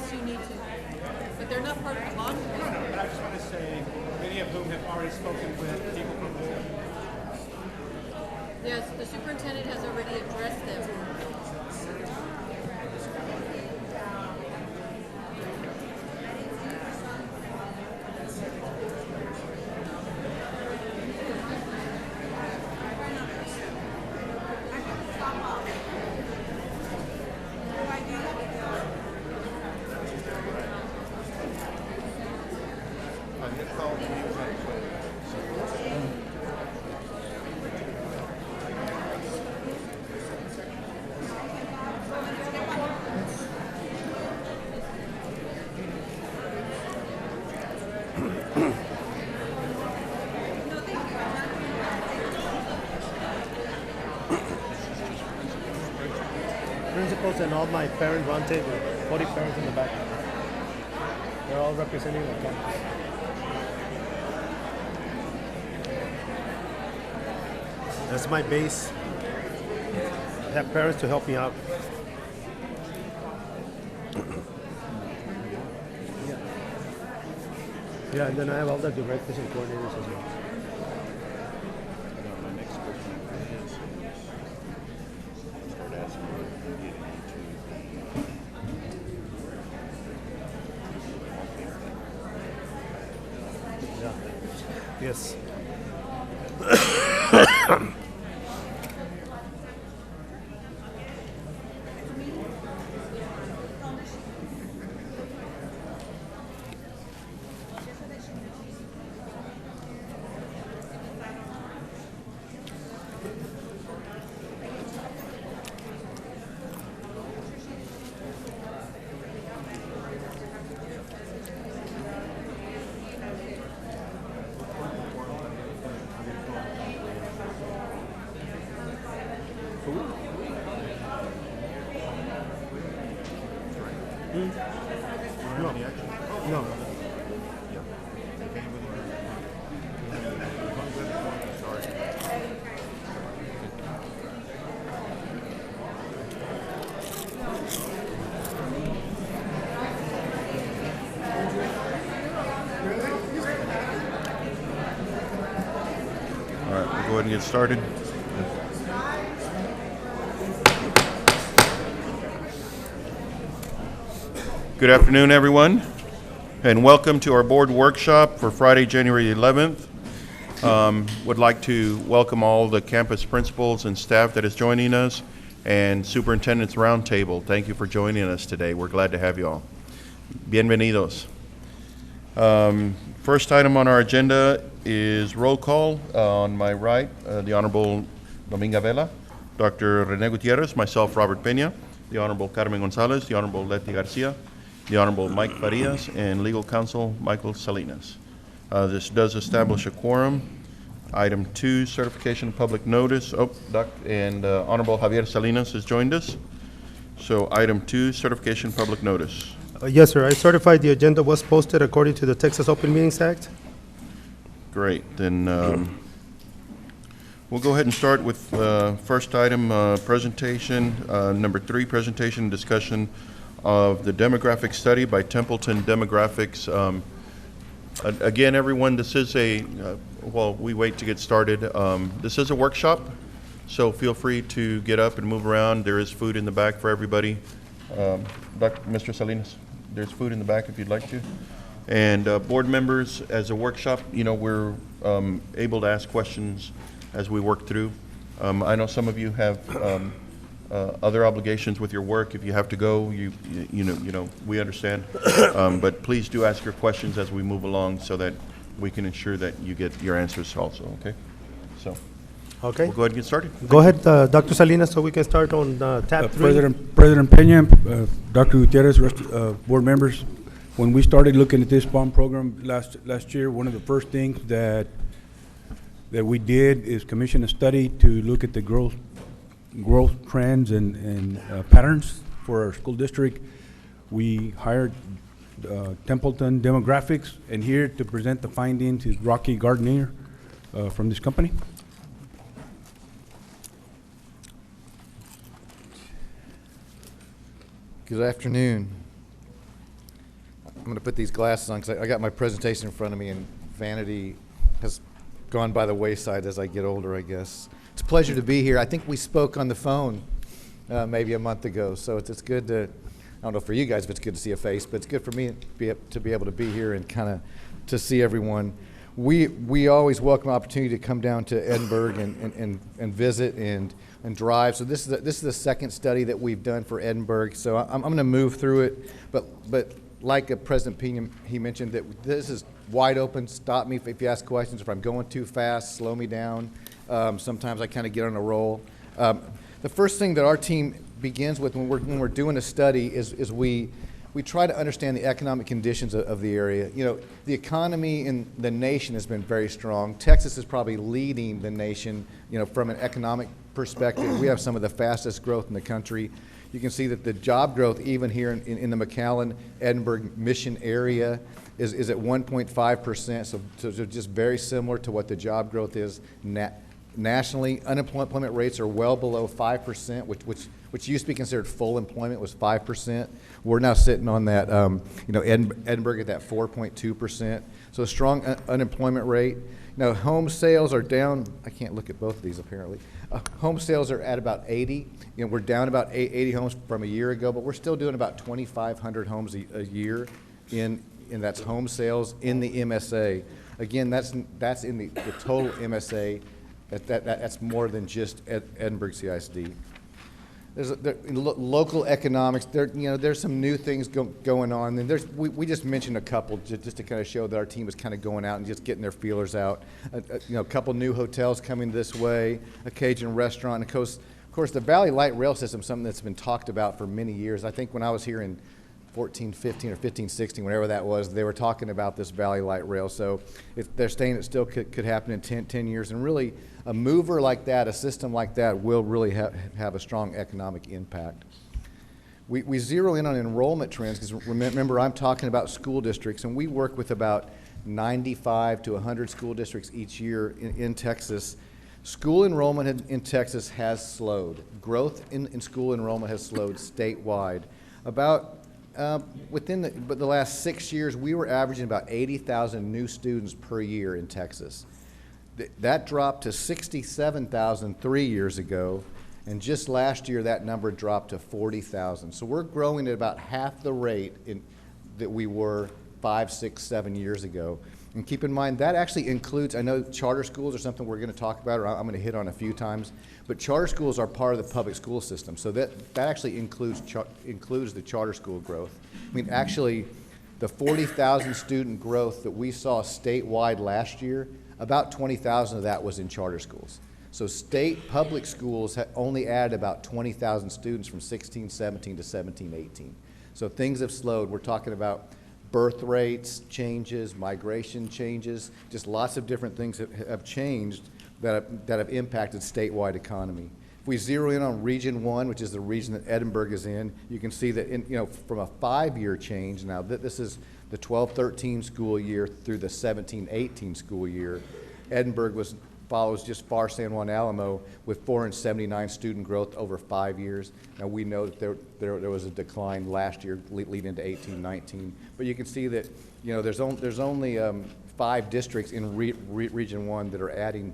Yes, you need to. But they're not part of the bond committee. But I just want to say, many of whom have already spoken with people from the board. Yes, the superintendent has already addressed them. Principals and all my parent roundtable, 40 parents in the back. They're all representing the campus. That's my base. I have parents to help me out. Yeah, and then I have all the directors and coordinators as well. My next question is start asking where you get Yeah. Yes. No. No. All right, we'll go ahead and get started. Good afternoon, everyone, and welcome to our board workshop for Friday, January 11th. Would like to welcome all the campus principals and staff that is joining us, and Superintendent's Roundtable. Thank you for joining us today. We're glad to have you all. Bienvenidos. First item on our agenda is roll call. On my right, the Honorable Dominga Vela, Dr. Rene Gutierrez, myself, Robert Peña, the Honorable Carmen Gonzalez, the Honorable Letty Garcia, the Honorable Mike Farias, and Legal Counsel Michael Salinas. This does establish a quorum. Item 2, certification of public notice. Honorable Javier Salinas has joined us. So item 2, certification of public notice. Yes, sir. I certified the agenda was posted according to the Texas Open Meetings Act. Great. Then we'll go ahead and start with first item, presentation. Number 3, presentation and discussion of the demographic study by Templeton Demographics. Again, everyone, this is while we wait to get started, this is a workshop, so feel free to get up and move around. There is food in the back for everybody. Mr. Salinas, there's food in the back if you'd like to. And board members, as a workshop, we're able to ask questions as we work through. I know some of you have other obligations with your work. If you have to go, we understand. But please do ask your questions as we move along so that we can ensure that you get your answers also, okay? So Okay. we'll go ahead and get started. Go ahead, Dr. Salinas, so we can start on tab 3. President Peña, Dr. Gutierrez, board members, when we started looking at this bond program last year, one of the first things that we did is commission a study to look at the growth trends and patterns for our school district. We hired Templeton Demographics, and here to present the findings is Rocky Gardner from this company. Good afternoon. I'm going to put these glasses on because I got my presentation in front of me, and vanity has gone by the wayside as I get older, I guess. It's a pleasure to be here. I think we spoke on the phone maybe a month ago, so it's good to, I don't know for you guys if it's good to see a face, but it's good for me to be able to be here and kind of to see everyone. We always welcome the opportunity to come down to Edinburgh and visit and drive. So this is the second study that we've done for Edinburgh. So I'm going to move through it, but like President Pena, he mentioned that this is wide open. Stop me if you ask questions. If I'm going too fast, slow me down. Sometimes I kind of get on a roll. The first thing that our team begins with when we're doing a study is we try to understand the economic conditions of the area. You know, the economy in the nation has been very strong. Texas is probably leading the nation, you know, from an economic perspective. We have some of the fastest growth in the country. You can see that the job growth, even here in the McAllen, Edinburgh, Mission area, is at 1.5%, so just very similar to what the job growth is nationally. Unemployment rates are well below 5%, which used to be considered full employment, was 5%. We're now sitting on that, you know, Edinburgh at that 4.2%. So a strong unemployment rate. Now, home sales are down. I can't look at both of these apparently. Home sales are at about 80. You know, we're down about 80 homes from a year ago, but we're still doing about 2,500 homes a year and that's home sales in the MSA. Again, that's in the total MSA. That's more than just Edinburgh CISD. Local economics. There's some new things going on, and we just mentioned a couple just to kind of show that our team is kind of going out and just getting their feelers out. A couple new hotels coming this way, a Cajun restaurant, and of course the Valley Light Rail System, something that's been talked about for many years. I think when I was here in 14, 15, or 15, 16, whatever that was, they were talking about this Valley Light Rail. So if they're saying it still could happen in 10 years, and really a mover like that, a system like that, will really have a strong economic impact. We zero in on enrollment trends because remember, I'm talking about school districts, and we work with about 95 to 100 school districts each year in Texas. School enrollment in Texas has slowed. Growth in school enrollment has slowed statewide. Within the last 6 years, we were averaging about 80,000 new students per year in Texas. That dropped to 67,000 3 years ago, and just last year that number dropped to 40,000. So we're growing at about half the rate that we were 5, 6, 7 years ago. And keep in mind, that actually includes, I know charter schools are something we're going to talk about, or I'm going to hit on a few times, but charter schools are part of the public school system. So that actually includes the charter school growth. I mean, actually, the 40,000 student growth that we saw statewide last year, about 20,000 of that was in charter schools. So state public schools only added about 20,000 students from 16, 17 to 17, 18. So things have slowed. We're talking about birth rates changes, migration changes, just lots of different things that have changed that have impacted statewide economy. If we zero in on Region 1, which is the region that Edinburgh is in, you can see that from a 5-year change, now this is the 12-13 school year through the 17-18 school year, Edinburgh follows just far San Juan Alamo with 479 student growth over 5 years. Now we know that there was a decline last year leading into 18-19, but you can see that there's only 5 districts in Region 1 that are adding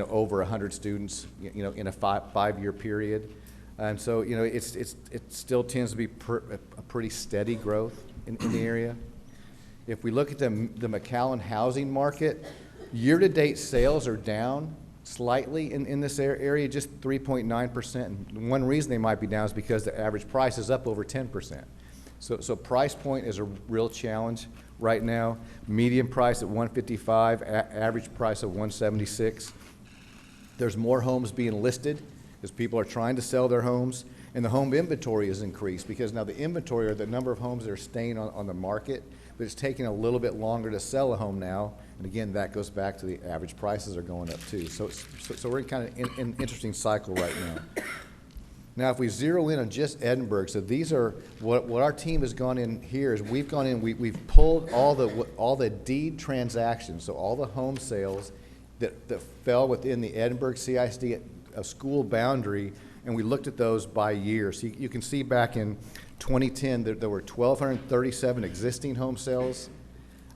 over 100 students in a 5-year period, and so it still tends to be a pretty steady growth in the area. If we look at the McAllen housing market, year-to-date sales are down slightly in this area, just 3.9%. And one reason they might be down is because the average price is up over 10%. So price point is a real challenge right now. Median price at $155, average price of $176. There's more homes being listed as people are trying to sell their homes, and the home inventory has increased because now the inventory, or the number of homes that are staying on the market, but it's taking a little bit longer to sell a home now. And again, that goes back to the average prices are going up too. So we're in kind of an interesting cycle right now. Now, if we zero in on just Edinburgh, so these are what our team has gone in here is we've gone in, we've pulled all the deed transactions, so all the home sales that fell within the Edinburgh CISD school boundary, and we looked at those by year. So you can see back in 2010, there were 1,237 existing home sales,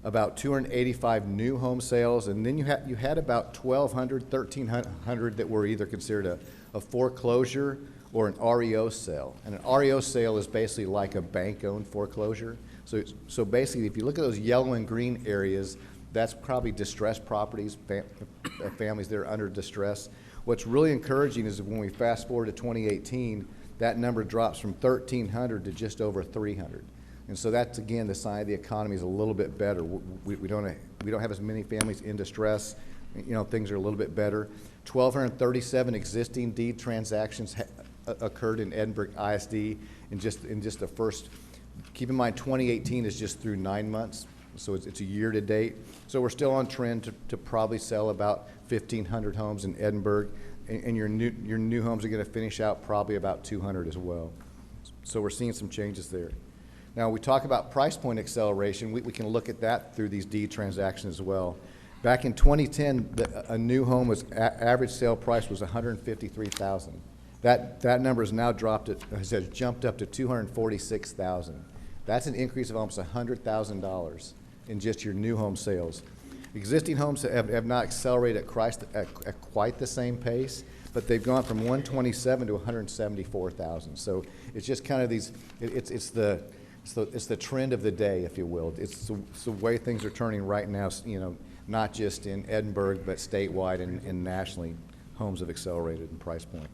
about 285 new home sales, and then you had about 1,200, 1,300 that were either considered a foreclosure or an REO sale. And an REO sale is basically like a bank-owned foreclosure. So basically, if you look at those yellow and green areas, that's probably distressed properties, families that are under distress. What's really encouraging is when we fast forward to 2018, that number drops from 1,300 to just over 300. And so that's, again, the sign of the economy is a little bit better. We don't have as many families in distress. You know, things are a little bit better. 1,237 existing deed transactions occurred in Edinburg ISD in just the first. Keep in mind, 2018 is just through 9 months, so it's a year to date. So we're still on trend to probably sell about 1,500 homes in Edinburg, and your new homes are going to finish out probably about 200 as well. So we're seeing some changes there. Now, we talk about price point acceleration. We can look at that through these deed transactions as well. Back in 2010, a new home was average sale price was $153,000. That number has now has jumped up to $246,000. That's an increase of almost $100,000 in just your new home sales. Existing homes have not accelerated at quite the same pace, but they've gone from 127 to 174,000. So it's just kind of these. It's the trend of the day, if you will. It's the way things are turning right now. You know, not just in Edinburg, but statewide and nationally, homes have accelerated in price point.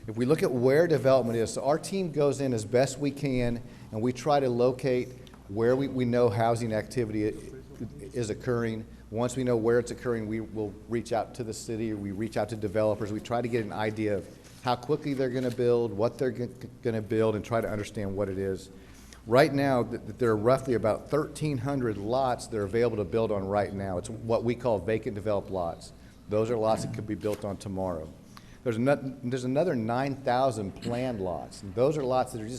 If we look at where development is, so our team goes in as best we can, and we try to locate where we know housing activity is occurring. Once we know where it's occurring, we will reach out to the city, or we reach out to developers. We try to get an idea of how quickly they're going to build, what they're going to build, and try to understand what it is. Right now, there are roughly about 1,300 lots that are available to build on right now. It's what we call vacant developed lots. Those are lots that could be built on tomorrow. There's another 9,000 planned lots. And those are lots that are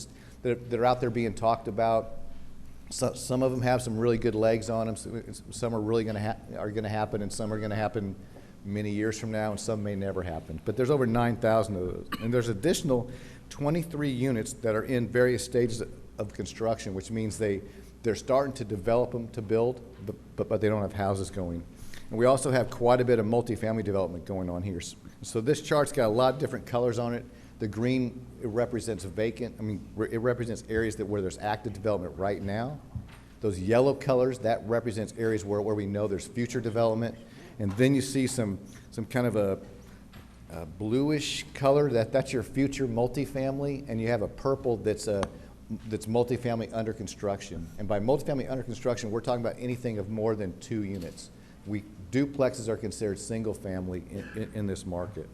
that are out there being talked about. Some of them have some really good legs on them. Some are really going to happen, and some are going to happen many years from now, and some may never happen. But there's over 9,000 of those, and there's additional 23 units that are in various stages of construction, which means they're starting to develop them to build, but they don't have houses going. And we also have quite a bit of multifamily development going on here. So this chart's got a lot of different colors on it. The green, it represents vacant. I mean, it represents areas where there's active development right now. Those yellow colors, that represents areas where we know there's future development. And then you see some kind of a bluish color, that's your future multifamily, and you have a purple that's multifamily under construction. And by multifamily under construction, we're talking about anything of more than 2 units. Duplexes are considered single family in this market.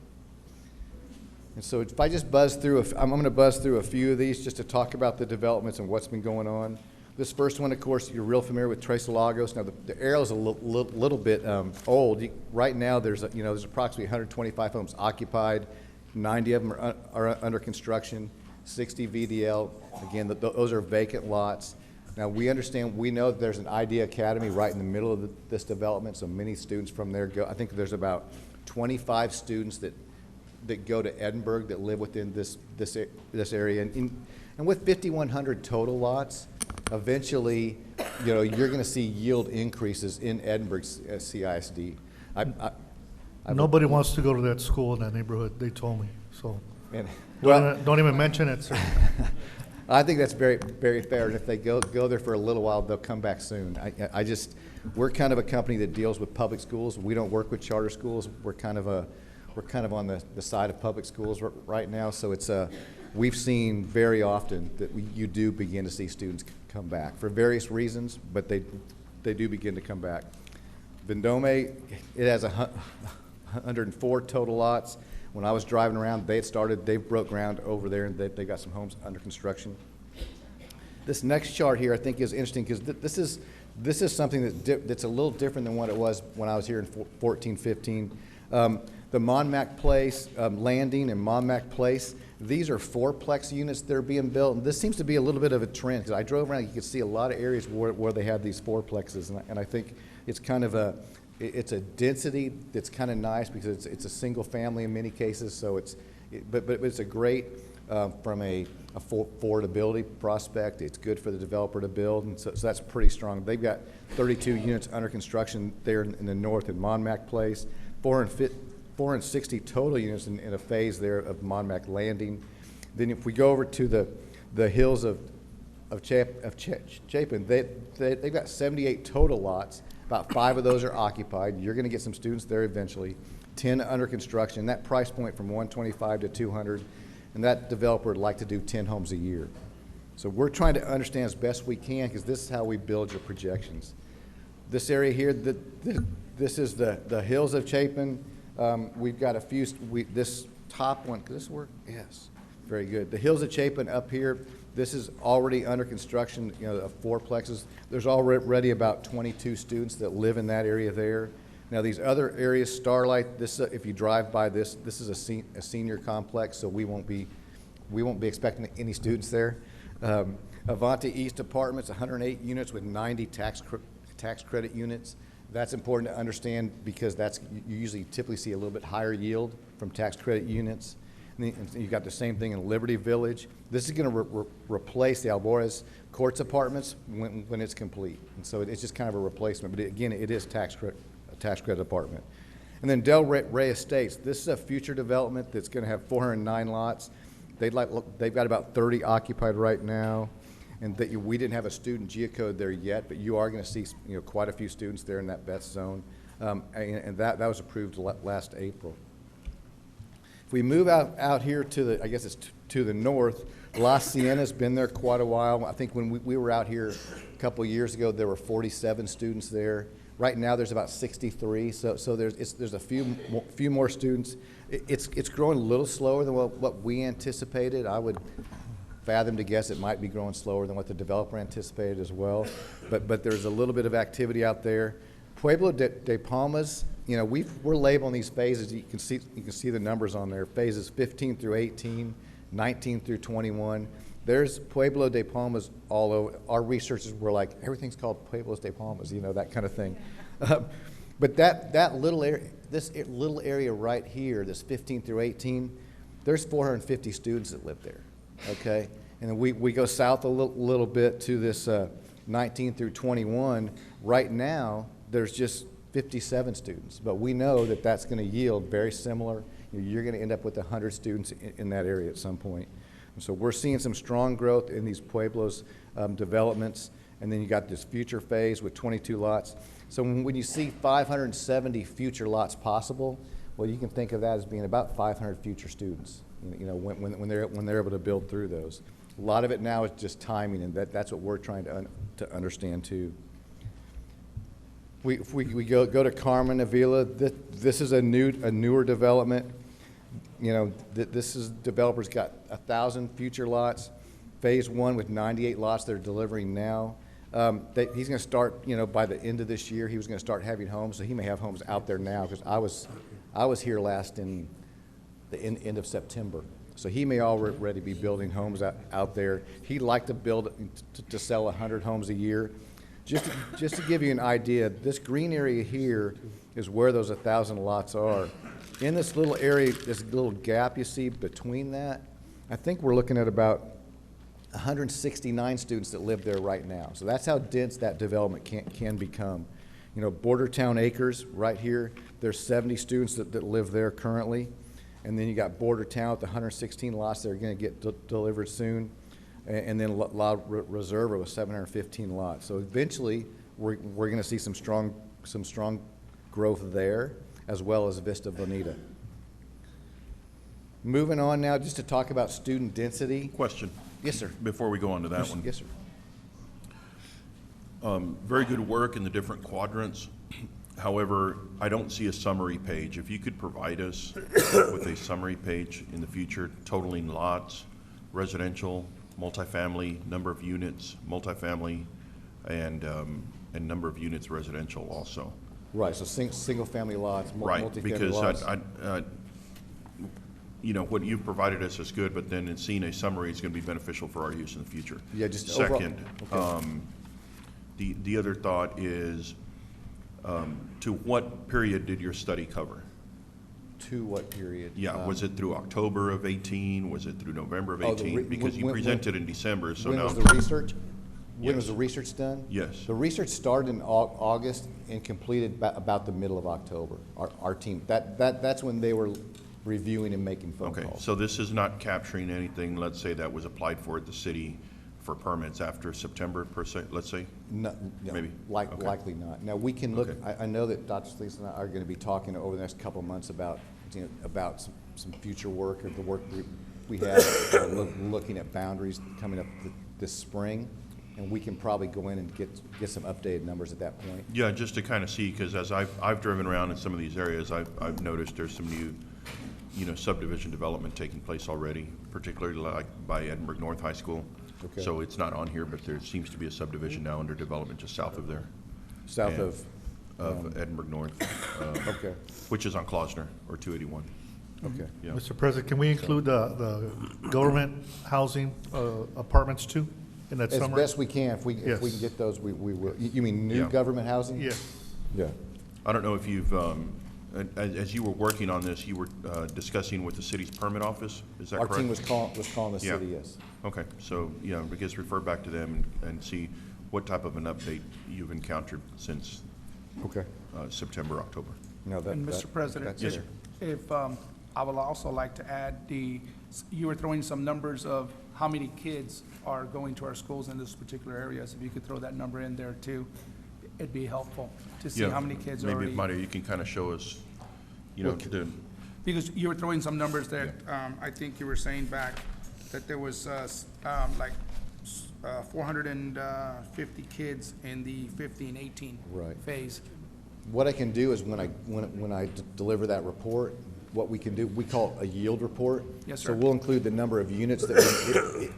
And so if I just buzz through, I'm going to buzz through a few of these just to talk about the developments and what's been going on. This first one, of course, you're real familiar with Tres Lagos. Now, the arrow's a little bit old. Right now, there's approximately 125 homes occupied. 90 of them are under construction. 60 VDL. Again, those are vacant lots. Now, we know that there's an Idea Academy right in the middle of this development, so many students from there go. I think there's about 25 students that go to Edinburg that live within this area. And with 5,100 total lots, eventually, you're going to see yield increases in Edinburg CISD. Nobody wants to go to that school in that neighborhood, they told me, so. And, Don't even mention it, sir. I think that's very, very fair. And if they go there for a little while, they'll come back soon. We're kind of a company that deals with public schools. We don't work with charter schools. We're kind of on the side of public schools right now. So we've seen very often that you do begin to see students come back for various reasons, but they do begin to come back. Vendome, it has 104 total lots. When I was driving around, they broke ground over there, and they got some homes under construction. This next chart here I think is interesting because this is something that's a little different than what it was when I was here in 14-15. The Monmac Place Landing and Monmac Place, these are 4-plex units that are being built, and this seems to be a little bit of a trend because I drove around, you could see a lot of areas where they have these 4-plexes, and I think it's kind of it's a density that's kind of nice because it's a single family in many cases, so but it's a great from a affordability prospect. It's good for the developer to build, and so that's pretty strong. They've got 32 units under construction there in the north in Monmac Place, 460 total units in a phase there of Monmac Landing. Then if we go over to the hills of Chapin, they've got 78 total lots. About 5 of those are occupied. You're going to get some students there eventually. 10 under construction. That price point from 125 to 200, and that developer would like to do 10 homes a year. So we're trying to understand as best we can, because this is how we build your projections. This area here, this is the hills of Chapin. We've got a few. This top one, does this work? Yes, very good. The hills of Chapin up here. This is already under construction, of fourplexes. There's already about 22 students that live in that area there. Now these other areas, Starlight, this if you drive by this is a senior complex, so we won't be expecting any students there. Avanti East Apartments, 108 units with 90 tax credit units. That's important to understand because you usually typically see a little bit higher yield from tax credit units. And you've got the same thing in Liberty Village. This is going to replace the Alvarez Courts Apartments when it's complete. And so it's just kind of a replacement. But again, it is a tax credit apartment. And then Del Rey Estates. This is a future development that's going to have 409 lots. They've got about 30 occupied right now. And we didn't have a student geocode there yet, but you are going to see quite a few students there in that best zone. And that was approved last April. If we move out here to I guess it's to the north, La Siena's been there quite a while. I think when we were out here a couple of years ago, there were 47 students there. Right now, there's about 63. So there's a few more students. It's growing a little slower than what we anticipated. I would fathom to guess it might be growing slower than what the developer anticipated as well. But there's a little bit of activity out there. Pueblo de Palmas, we're labeling these phases. You can see the numbers on there. Phases 15 through 18, 19 through 21. There's Pueblo de Palmas all over. Our researchers were like, everything's called Pueblos de Palmas, that kind of thing. But that little area, this little area right here, this 15 through 18, there's 450 students that live there. Okay, and then we go south a little bit to this 19 through 21. Right now, there's just 57 students, but we know that that's going to yield very similar. You're going to end up with 100 students in that area at some point. And so we're seeing some strong growth in these Pueblos developments, and then you got this future phase with 22 lots. So when you see 570 future lots possible, well, you can think of that as being about 500 future students. When they're able to build through those. A lot of it now is just timing, and that's what we're trying to understand too. If we go to Carmen Avila, this is a newer development. This is developers got 1,000 future lots. Phase 1 with 98 lots they're delivering now. He's going to start, by the end of this year, he was going to start having homes, so he may have homes out there now because I was here last in the end of September. So he may already be building homes out there. He'd like to build to sell 100 homes a year. Just to give you an idea, this green area here is where those 1,000 lots are. In this little area, this little gap you see between that, I think we're looking at about 169 students that live there right now. So that's how dense that development can become. Border Town Acres right here, there's 70 students that live there currently. And then you got Border Town with the 116 lots that are going to get delivered soon. And then La Reserva with 715 lots. So eventually, we're going to see some strong growth there, as well as Vista Bonita. Moving on now, just to talk about student density. Question. Yes, sir. Before we go on to that one. Yes, sir. Very good work in the different quadrants. However, I don't see a summary page. If you could provide us with a summary page in the future, totaling lots, residential, multifamily, number of units, multifamily, and number of units residential also. Right, so single-family lots, multifamily because lots. What you've provided us is good, but then in seeing a summary is going to be beneficial for our use in the future. Yeah, just second. Overall. Okay. The other thought is, to what period did your study cover? To what period? Yeah, was it through October of 18? Was it through November of Oh, the 18? re- Because you when- presented in December, so When now. was the research? When was Yes. the research done? Yes. The research started in August and completed about the middle of October. Our team, that's when they were reviewing and making phone Okay, calls. so this is not capturing anything, let's say, that was applied for at the city for permits after September per se, let's say? No, Maybe. Okay. Likely not. Now, we can look, Okay. I know that Dr. Sleason and I are gonna be talking over the next couple of months about, about some future work, or the work we have, looking at boundaries coming up this spring, and we can probably go in and get some updated numbers at that point. Yeah, just to kind of see, because as I've driven around in some of these areas, I've noticed there's some new, subdivision development taking place already, particularly like by Edinburgh North High School. Okay. So it's not on here, but there seems to be a subdivision now under development just south of there. South And- of, Edinburgh North, okay, which is on Klausner, or 281. okay. Yeah. Mr. President, can we include the government housing apartments too in that As summary? best we can, if we can Yes. get those, we will. You mean new Yeah. government housing? Yes. Yeah. I don't know if you've, as you were working on this, you were discussing with the city's permit office, is that Our correct? team was calling the Yeah. city, yes. Okay, so, yeah, I guess refer back to them and see what type of an update you've encountered since Okay. September, October. No, And Mr. President, that's Yes, there. if, I would also like to add you were throwing some numbers of how many kids are going to our schools in this particular areas. If you could throw that number in there too, it'd be helpful to see Yeah, how many kids are maybe, already. Mario, you can kind of show us, Because you were throwing some numbers that, I think you were saying back, that there was, like, 450 kids in the 15-18 Right. phase. What I can do is when I deliver that report, what we can do, we call it a yield report. Yes, So sir. we'll include the number of units that,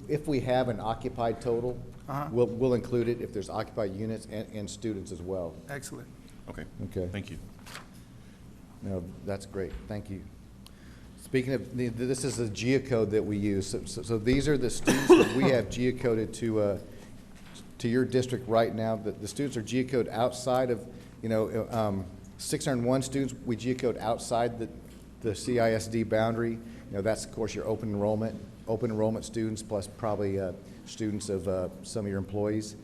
if we have an occupied total, Uh-huh. we'll include it if there's occupied units and students as well. Excellent. okay, Okay. thank you. No, that's great, thank you. Speaking of, this is the geocode that we use. So these are the students that we have geocoded to your district right now. The students are geocoded outside of, 601 students, we geocode outside the CISD boundary. That's, of course, your open enrollment students, plus probably students of some of your employees.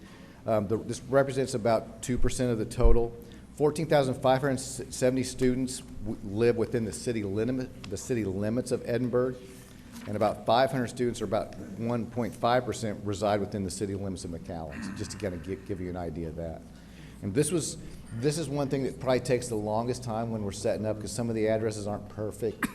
This represents about 2% of the total. 14,570 students live within the city limits of Edinburgh, and about 500 students, or about 1.5%, reside within the city limits of McAllen, just to kind of give you an idea of that. And this is one thing that probably takes the longest time when we're setting up, because some of the addresses aren't perfect.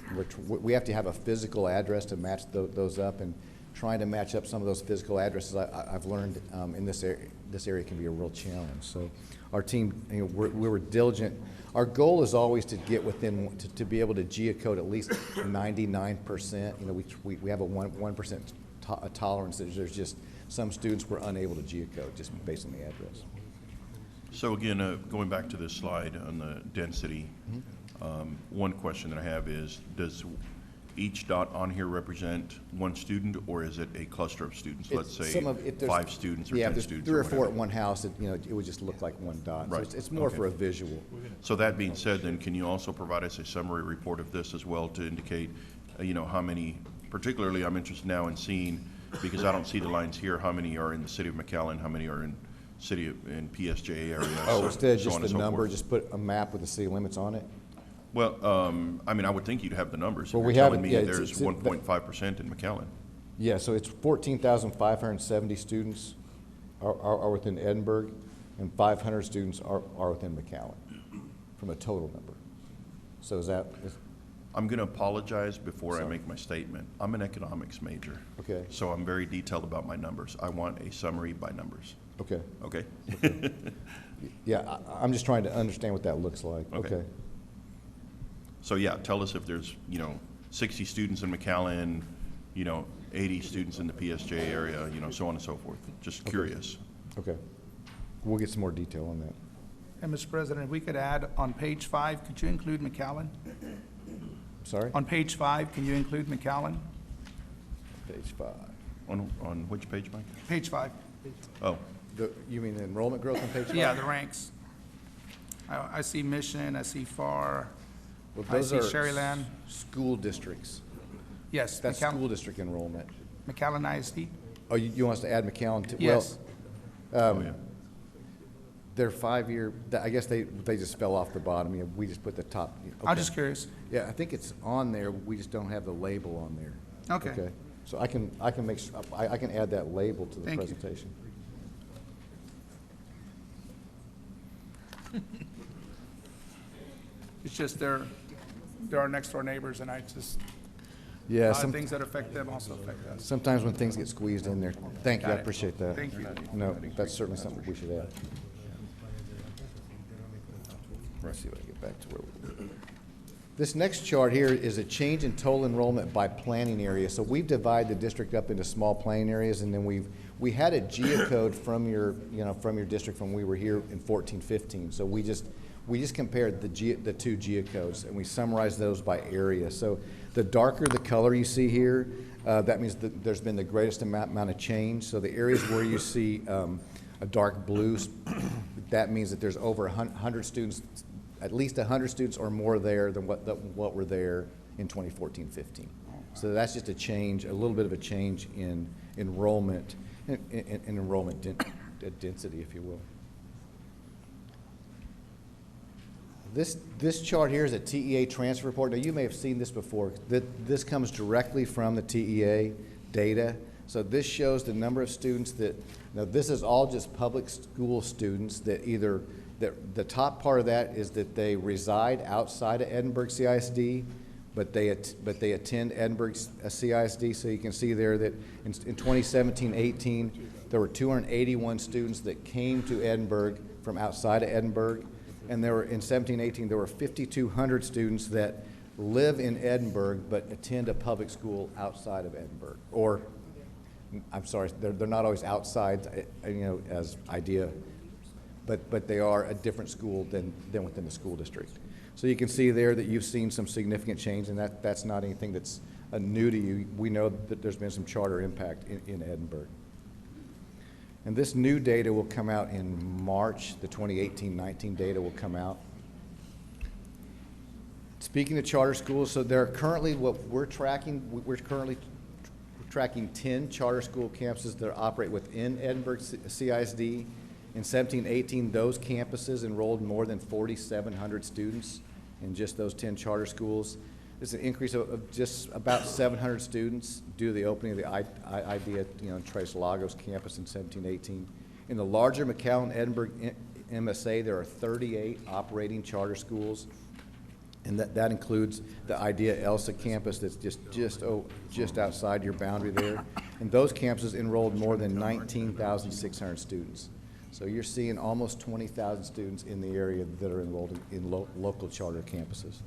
We have to have a physical address to match those up, and trying to match up some of those physical addresses, I've learned in this area can be a real challenge. So our team, we were diligent. Our goal is always to get within, to be able to geocode at least 99%. We have a 1% tolerance. There's just some students we're unable to geocode just based on the address. So again, going back to this slide on the density, one question that I have is, does each dot on here represent one student, or is it a cluster of students? Let's say If there's- 5 students or yeah, 10 if there's students. 3 or whatever. 4 at one house, it would just look like one dot. So Right. it's more Okay. for a visual. So that being said, then, can you also provide us a summary report of this as well to indicate, how many, particularly I'm interested now in seeing, because I don't see the lines here, how many are in the city of McAllen, how many are in PSJ area? Oh, so- instead of so on just and the so number, forth. just put a map with the city limits on it? Well, I would think you'd have the numbers. If Well, you're we have telling it, me yeah, there's it's- 1.5% in McAllen. Yeah, so it's 14,570 students are within Edinburgh, and 500 students are within McAllen, from a total number. So is that, I'm going to apologize before I Sorry. make my statement. I'm an economics major. Okay. So I'm very detailed about my numbers. I want a summary by numbers, okay. okay? Yeah, I'm just trying to understand what that looks like. Okay. Okay. So yeah, tell us if there's, 60 students in McAllen, 80 students in the PSJ area, so on and so forth. Just curious. Okay. We'll get some more detail on that. And Mr. President, if we could add on page 5, could you include McAllen? Sorry? On page 5, can you include McAllen? Page 5. On which page, Mike? Page 5. Oh, You mean the enrollment growth on page 5? Yeah, the ranks. I see Mission, I see FAR, Well, I those see are Sherryland, School districts. yes, That's school district enrollment. McAllen ISD, Oh, you want us to add McAllen to? yes. Their 5-year, I guess they just fell off the bottom. We just put the top. I'm Okay. just curious. Yeah, I think it's on there. We just don't have the label on there. Okay. So I can I can add that label to the Thank you. presentation. It's just they're our next door neighbors, and a Yeah, lot of things that affect them also affect us. sometimes when things get squeezed in there. Thank you, I Got it. appreciate that. Thank you. No, that's certainly something we should add. Let's see if I can get back to where we were. This next chart here is a change in total enrollment by planning area. So we've divided the district up into small planning areas, and then we had a geocode from your district from we were here in 14-15. So we just compared the two geocodes, and we summarized those by area. So the darker the color you see here, that means that there's been the greatest amount of change. So the areas where you see a dark blue, that means that there's over 100 students, at least 100 students or more there than what were there in 2014-15. So that's just a change, a little bit of a change in enrollment, in enrollment density, if you will. This chart here is a TEA transfer report. Now, you may have seen this before. This comes directly from the TEA data. So this shows the number of students that, now this is all just public school students that either, the top part of that is that they reside outside of Edinburg CISD, but they attend Edinburg CISD. So you can see there that in 2017-18, there were 281 students that came to Edinburg from outside of Edinburg. And there were, in 17-18, there were 5,200 students that live in Edinburg but attend a public school outside of Edinburg. Or, I'm sorry, they're not always outside, as idea, but they are a different school than within the school district. So you can see there that you've seen some significant change, and that's not anything that's new to you. We know that there's been some charter impact in Edinburg. And this new data will come out in March. The 2018-19 data will come out. Speaking of charter schools, so there are currently we're currently tracking 10 charter school campuses that operate within Edinburg CISD. In 17-18, those campuses enrolled more than 4,700 students in just those 10 charter schools. It's an increase of just about 700 students due to the opening of the IDEA, Tres Lagos campus in 17-18. In the larger McAllen-Edinburg MSA, there are 38 operating charter schools, and that includes the IDEA ELSA campus that's just outside your boundary there. And those campuses enrolled more than 19,600 students. So you're seeing almost 20,000 students in the area that are enrolled in local charter campuses.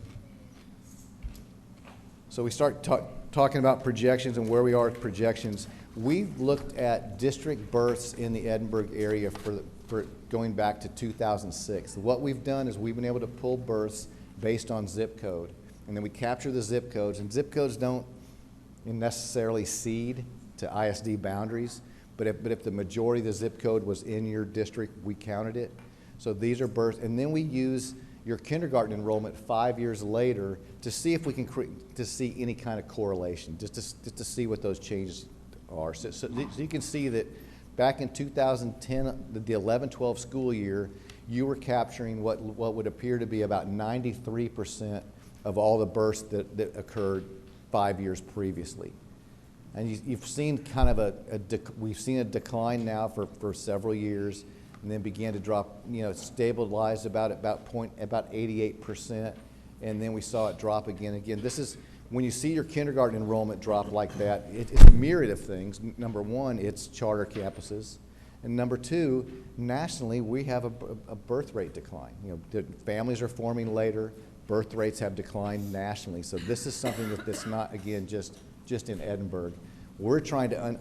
So we start talking about projections and where we are with projections. We've looked at district births in the Edinburg area for going back to 2006. What we've done is we've been able to pull births based on zip code, and then we capture the zip codes. And zip codes don't necessarily seed to ISD boundaries, but if the majority of the zip code was in your district, we counted it. So these are births, and then we use your kindergarten enrollment 5 years later to see if we can see any kind of correlation, just to see what those changes are. So you can see that back in 2010, the 11-12 school year, you were capturing what would appear to be about 93% of all the births that occurred 5 years previously. And you've seen kind of we've seen a decline now for several years, and then began to drop, stabilized about 88%, and then we saw it drop again. This is, when you see your kindergarten enrollment drop like that, it's a myriad of things. Number one, it's charter campuses. And number two, nationally, we have a birth rate decline. The families are forming later, birth rates have declined nationally. So this is something that's not, again, just in Edinburg. We're trying to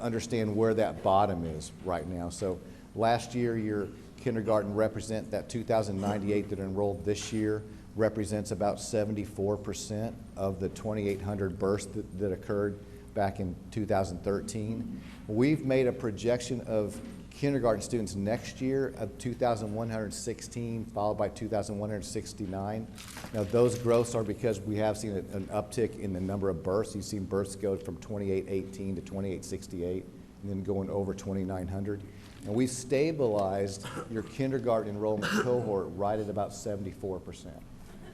understand where that bottom is right now. So last year, your kindergarten represent that 2,098 that enrolled this year represents about 74% of the 2,800 births that occurred back in 2013. We've made a projection of kindergarten students next year of 2,116, followed by 2,169. Now, those growths are because we have seen an uptick in the number of births. You've seen births go from 2818 to 2868, and then going over 2,900. And we stabilized your kindergarten enrollment cohort right at about 74%.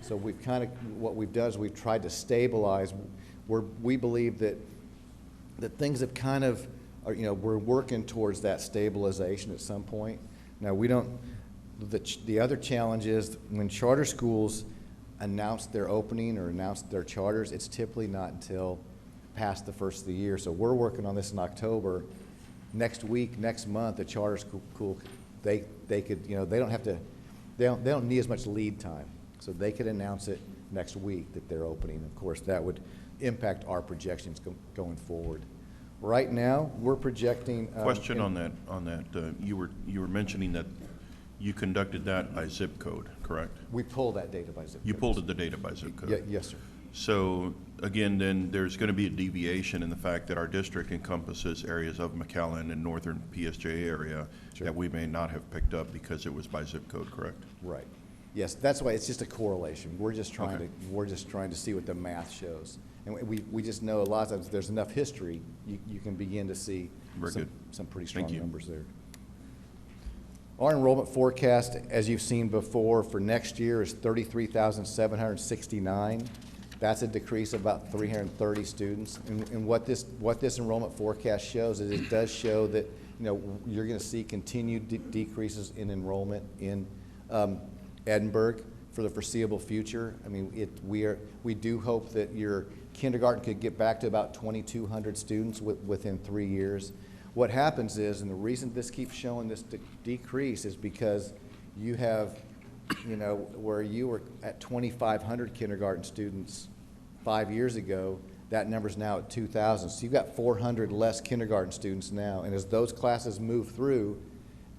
So we've kind of, what we've done is we've tried to stabilize. We believe that things have kind of, we're working towards that stabilization at some point. Now, we don't, the other challenge is when charter schools announce their opening or announce their charters, it's typically not until past the first of the year. So we're working on this in October. Next week, next month, the charter school, they could, they don't have to, they don't need as much lead time. So they could announce it next week that they're opening. Of course, that would impact our projections going forward. Right now, we're projecting. Question on that. You were mentioning that you conducted that by zip code, correct? We pull that data by zip code. You pulled the data by zip code? Yes, sir. So again, then there's going to be a deviation in the fact that our district encompasses areas of McAllen and northern PSJ area that we may not have picked up because it was by zip code, correct? Right. Yes, that's why it's just a correlation. We're just trying to see what the math shows. And we just know a lot of times there's enough history, you can begin to see some pretty strong numbers there. Our enrollment forecast, as you've seen before, for next year is 33,769. That's a decrease of about 330 students. And what this enrollment forecast shows is it does show that you're going to see continued decreases in enrollment in Edinburgh for the foreseeable future. I mean, we do hope that your kindergarten could get back to about 2,200 students within 3 years. What happens is, and the reason this keeps showing this decrease is because you have, where you were at 2,500 kindergarten students 5 years ago, that number's now at 2,000. So you've got 400 less kindergarten students now. And as those classes move through,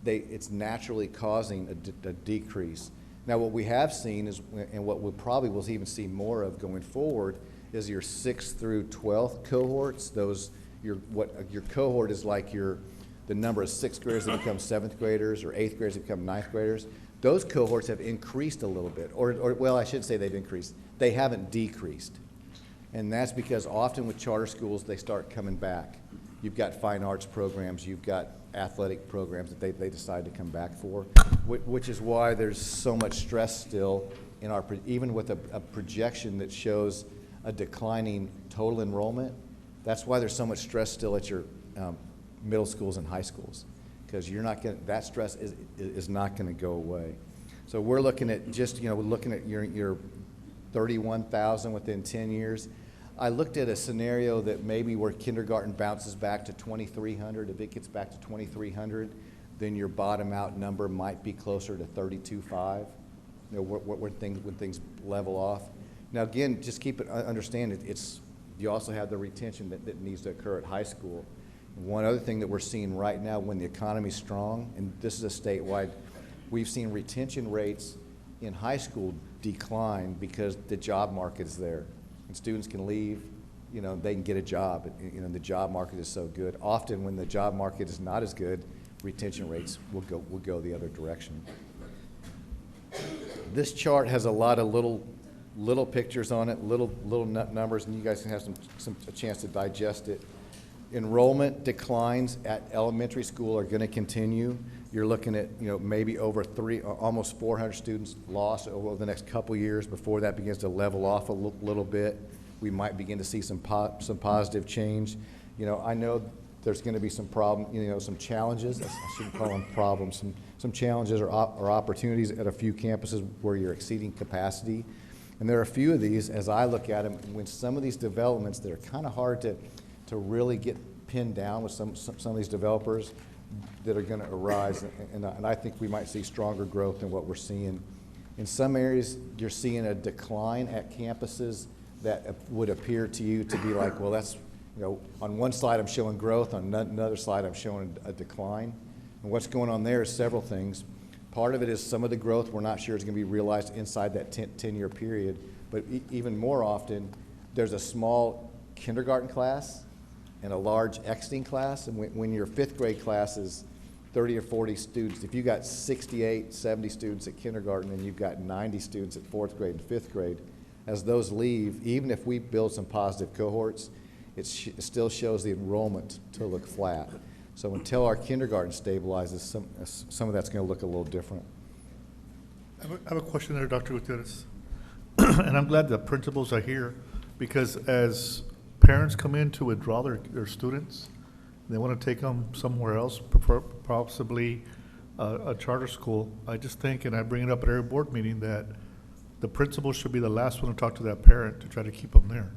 it's naturally causing a decrease. Now, what we have seen is, and what we probably will even see more of going forward, is your 6th through 12th cohorts. Your cohort is like the number of 6th graders that become 7th graders, or 8th graders that become 9th graders. Those cohorts have increased a little bit, or well, I shouldn't say they've increased. They haven't decreased. And that's because often with charter schools, they start coming back. You've got fine arts programs, you've got athletic programs that they decide to come back for, which is why there's so much stress still in even with a projection that shows a declining total enrollment. That's why there's so much stress still at your middle schools and high schools, because that stress is not going to go away. So we're looking at looking at your 31,000 within 10 years. I looked at a scenario that maybe where kindergarten bounces back to 2,300. If it gets back to 2,300, then your bottom out number might be closer to 32.5. When things level off. Now again, just understand you also have the retention that needs to occur at high school. One other thing that we're seeing right now when the economy's strong, and this is a statewide, we've seen retention rates in high school decline because the job market is there. And students can leave, they can get a job. The job market is so good. Often when the job market is not as good, retention rates will go the other direction. This chart has a lot of little pictures on it, little numbers, and you guys can have a chance to digest it. Enrollment declines at elementary school are going to continue. You're looking at maybe over almost 400 students lost over the next couple years before that begins to level off a little bit. We might begin to see some positive change. I know there's going to be some some challenges. I shouldn't call them problems. Some challenges or opportunities at a few campuses where you're exceeding capacity. And there are a few of these, as I look at them, when some of these developments that are kind of hard to really get pinned down with some of these developers that are going to arise, and I think we might see stronger growth than what we're seeing. In some areas, you're seeing a decline at campuses that would appear to you to be like, well, that's, on one slide I'm showing growth, on another slide I'm showing a decline. And what's going on there is several things. Part of it is some of the growth we're not sure is going to be realized inside that 10-year period, but even more often, there's a small kindergarten class and a large exiting class, and when your 5th grade classes 30 or 40 students, if you got 68, 70 students at kindergarten and you've got 90 students at 4th grade and 5th grade, as those leave, even if we build some positive cohorts, it still shows the enrollment to look flat. So until our kindergarten stabilizes, some of that's going to look a little different. I have a question there, Dr. Gutierrez. And I'm glad the principals are here, because as parents come in to withdraw their students, they want to take them somewhere else, possibly a charter school. I just think, and I bring it up at every board meeting, that the principal should be the last one to talk to that parent to try to keep them there.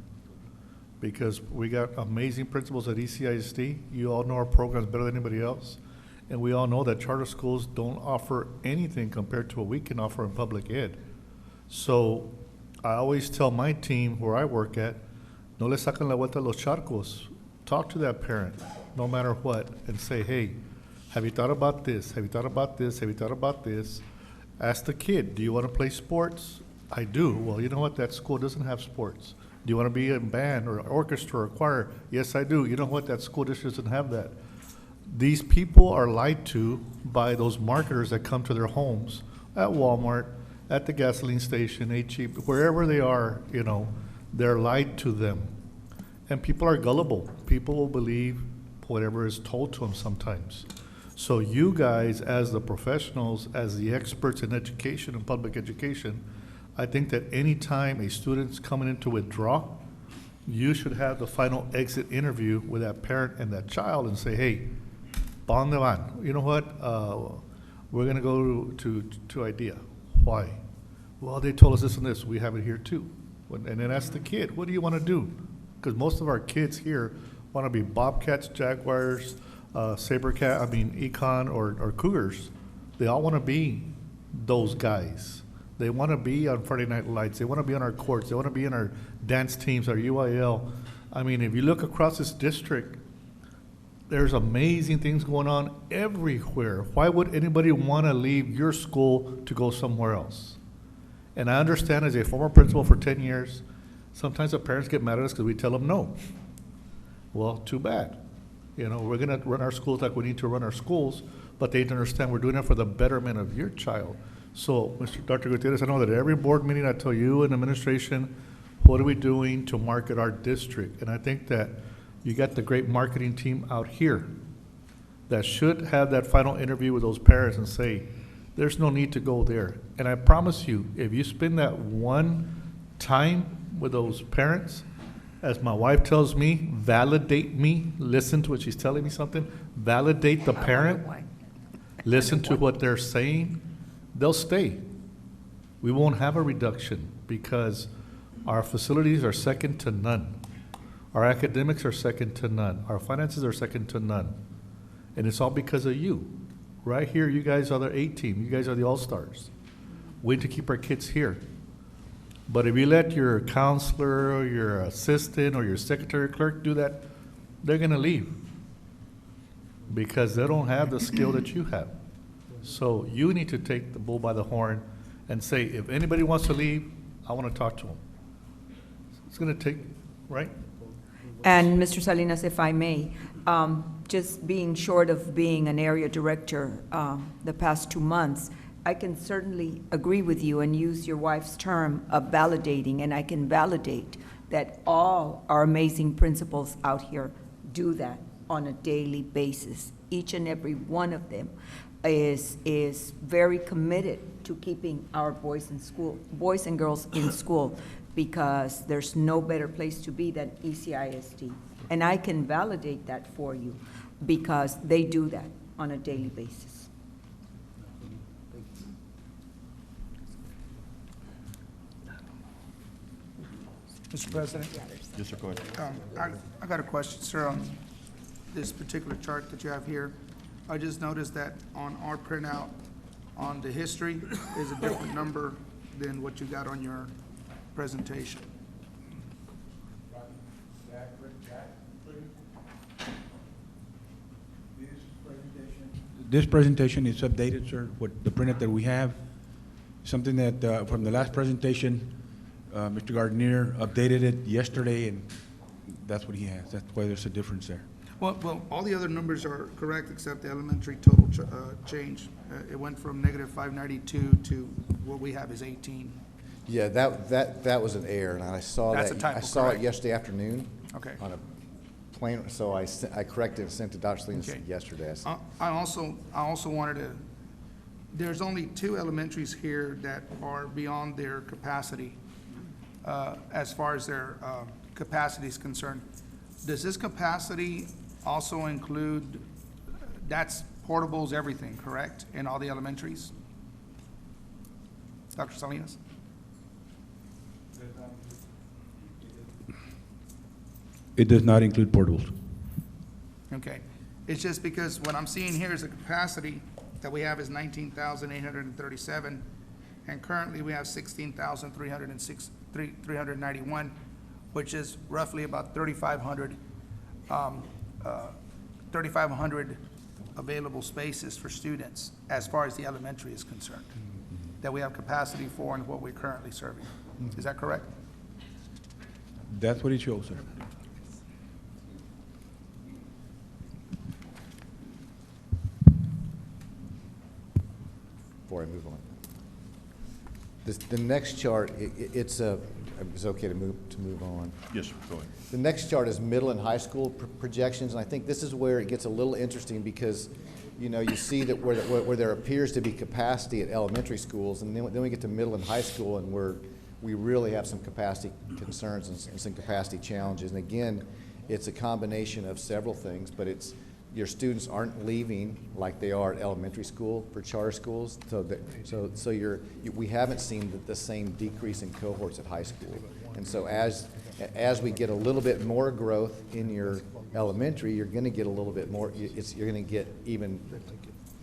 Because we got amazing principals at ECISD. You all know our programs better than anybody else. And we all know that charter schools don't offer anything compared to what we can offer in public ed. So I always tell my team where I work at, no le sacan la vuelta a los charcos. Talk to that parent, no matter what, and say, hey, have you thought about this? Have you thought about this? Have you thought about this? Ask the kid, do you want to play sports? I do. Well, you know what? That school doesn't have sports. Do you want to be in band or orchestra or choir? Yes, I do. You know what? That school district doesn't have that. These people are lied to by those marketers that come to their homes at Walmart, at the gasoline station, HEB, wherever they are, you know, they're lied to them. And people are gullible. People will believe whatever is told to them sometimes. So you guys, as the professionals, as the experts in education and public education, I think that any time a student's coming in to withdraw, you should have the final exit interview with that parent and that child and say, hey, ¿pa dónde van? You know what? We're going to go to IDEA. Why? Well, they told us this and this. We have it here too. And then ask the kid, what do you want to do? Because most of our kids here want to be Bobcats, Jaguars, Econ or Cougars. They all want to be those guys. They want to be on Friday Night Lights. They want to be on our courts. They want to be in our dance teams, our UIL. I mean, if you look across this district, there's amazing things going on everywhere. Why would anybody want to leave your school to go somewhere else? And I understand, as a former principal for 10 years, sometimes the parents get mad at us because we tell them no. Well, too bad. You know, we're going to run our schools like we need to run our schools, but they need to understand we're doing it for the betterment of your child. So, Dr. Gutierrez, I know that every board meeting I tell you and administration, what are we doing to market our district? And I think that you got the great marketing team out here that should have that final interview with those parents and say, there's no need to go there. And I promise you, if you spend that one time with those parents, as my wife tells me, validate me, listen to what she's telling me something, validate the parent, listen to what they're saying, they'll stay. We won't have a reduction because our facilities are second to none. Our academics are second to none. Our finances are second to none. And it's all because of you. Right here, you guys are the A team. You guys are the all-stars. We need to keep our kids here. But if you let your counselor or your assistant or your secretary clerk do that, they're going to leave because they don't have the skill that you have. So you need to take the bull by the horn and say, if anybody wants to leave, I want to talk to them. It's going to take, right? And Mr. Salinas, if I may, just being short of being an area director the past 2 months, I can certainly agree with you and use your wife's term of validating, and I can validate that all our amazing principals out here do that on a daily basis. Each and every one of them is very committed to keeping our boys and girls in school, because there's no better place to be than ECISD. And I can validate that for you because they do that on a daily basis. Mr. President, Yes, sir, go ahead. I got a question, sir, on this particular chart that you have here. I just noticed that on our printout, on the history, is a different number than what you got on your presentation. This presentation is updated, sir, with the printout that we have. Something that, from the last presentation, Mr. Gardner updated it yesterday, and that's what he has. That's why there's a difference there. Well, all the other numbers are correct except the elementary total change. It went from negative 592 to what we have is 18. Yeah, that was an error, and I saw That's that. a typo, I saw it correct? yesterday afternoon. Okay. On a plane, so I corrected and sent to Dr. Salinas Okay. yesterday. I also wanted to, there's only 2 elementaries here that are beyond their capacity, as far as their capacity is concerned. Does this capacity also include, that's portables, everything, correct, in all the elementaries? Dr. Salinas? It does not include portables. Okay. It's just because what I'm seeing here is the capacity that we have is 19,837, and currently we have 16,391, which is roughly about 3,500 available spaces for students as far as the elementary is concerned, that we have capacity for and what we're currently serving. Is that correct? That's what it shows, sir. Before I move on. The next chart, it's okay to move on. Yes, go ahead. The next chart is middle and high school projections, and I think this is where it gets a little interesting because, you know, you see that where there appears to be capacity at elementary schools, and then we get to middle and high school, and we really have some capacity concerns and some capacity challenges. And again, it's a combination of several things, but it's your students aren't leaving like they are at elementary school for charter schools, so we haven't seen the same decrease in cohorts at high school. And so as we get a little bit more growth in your elementary, you're going to get a little bit more. You're going to get even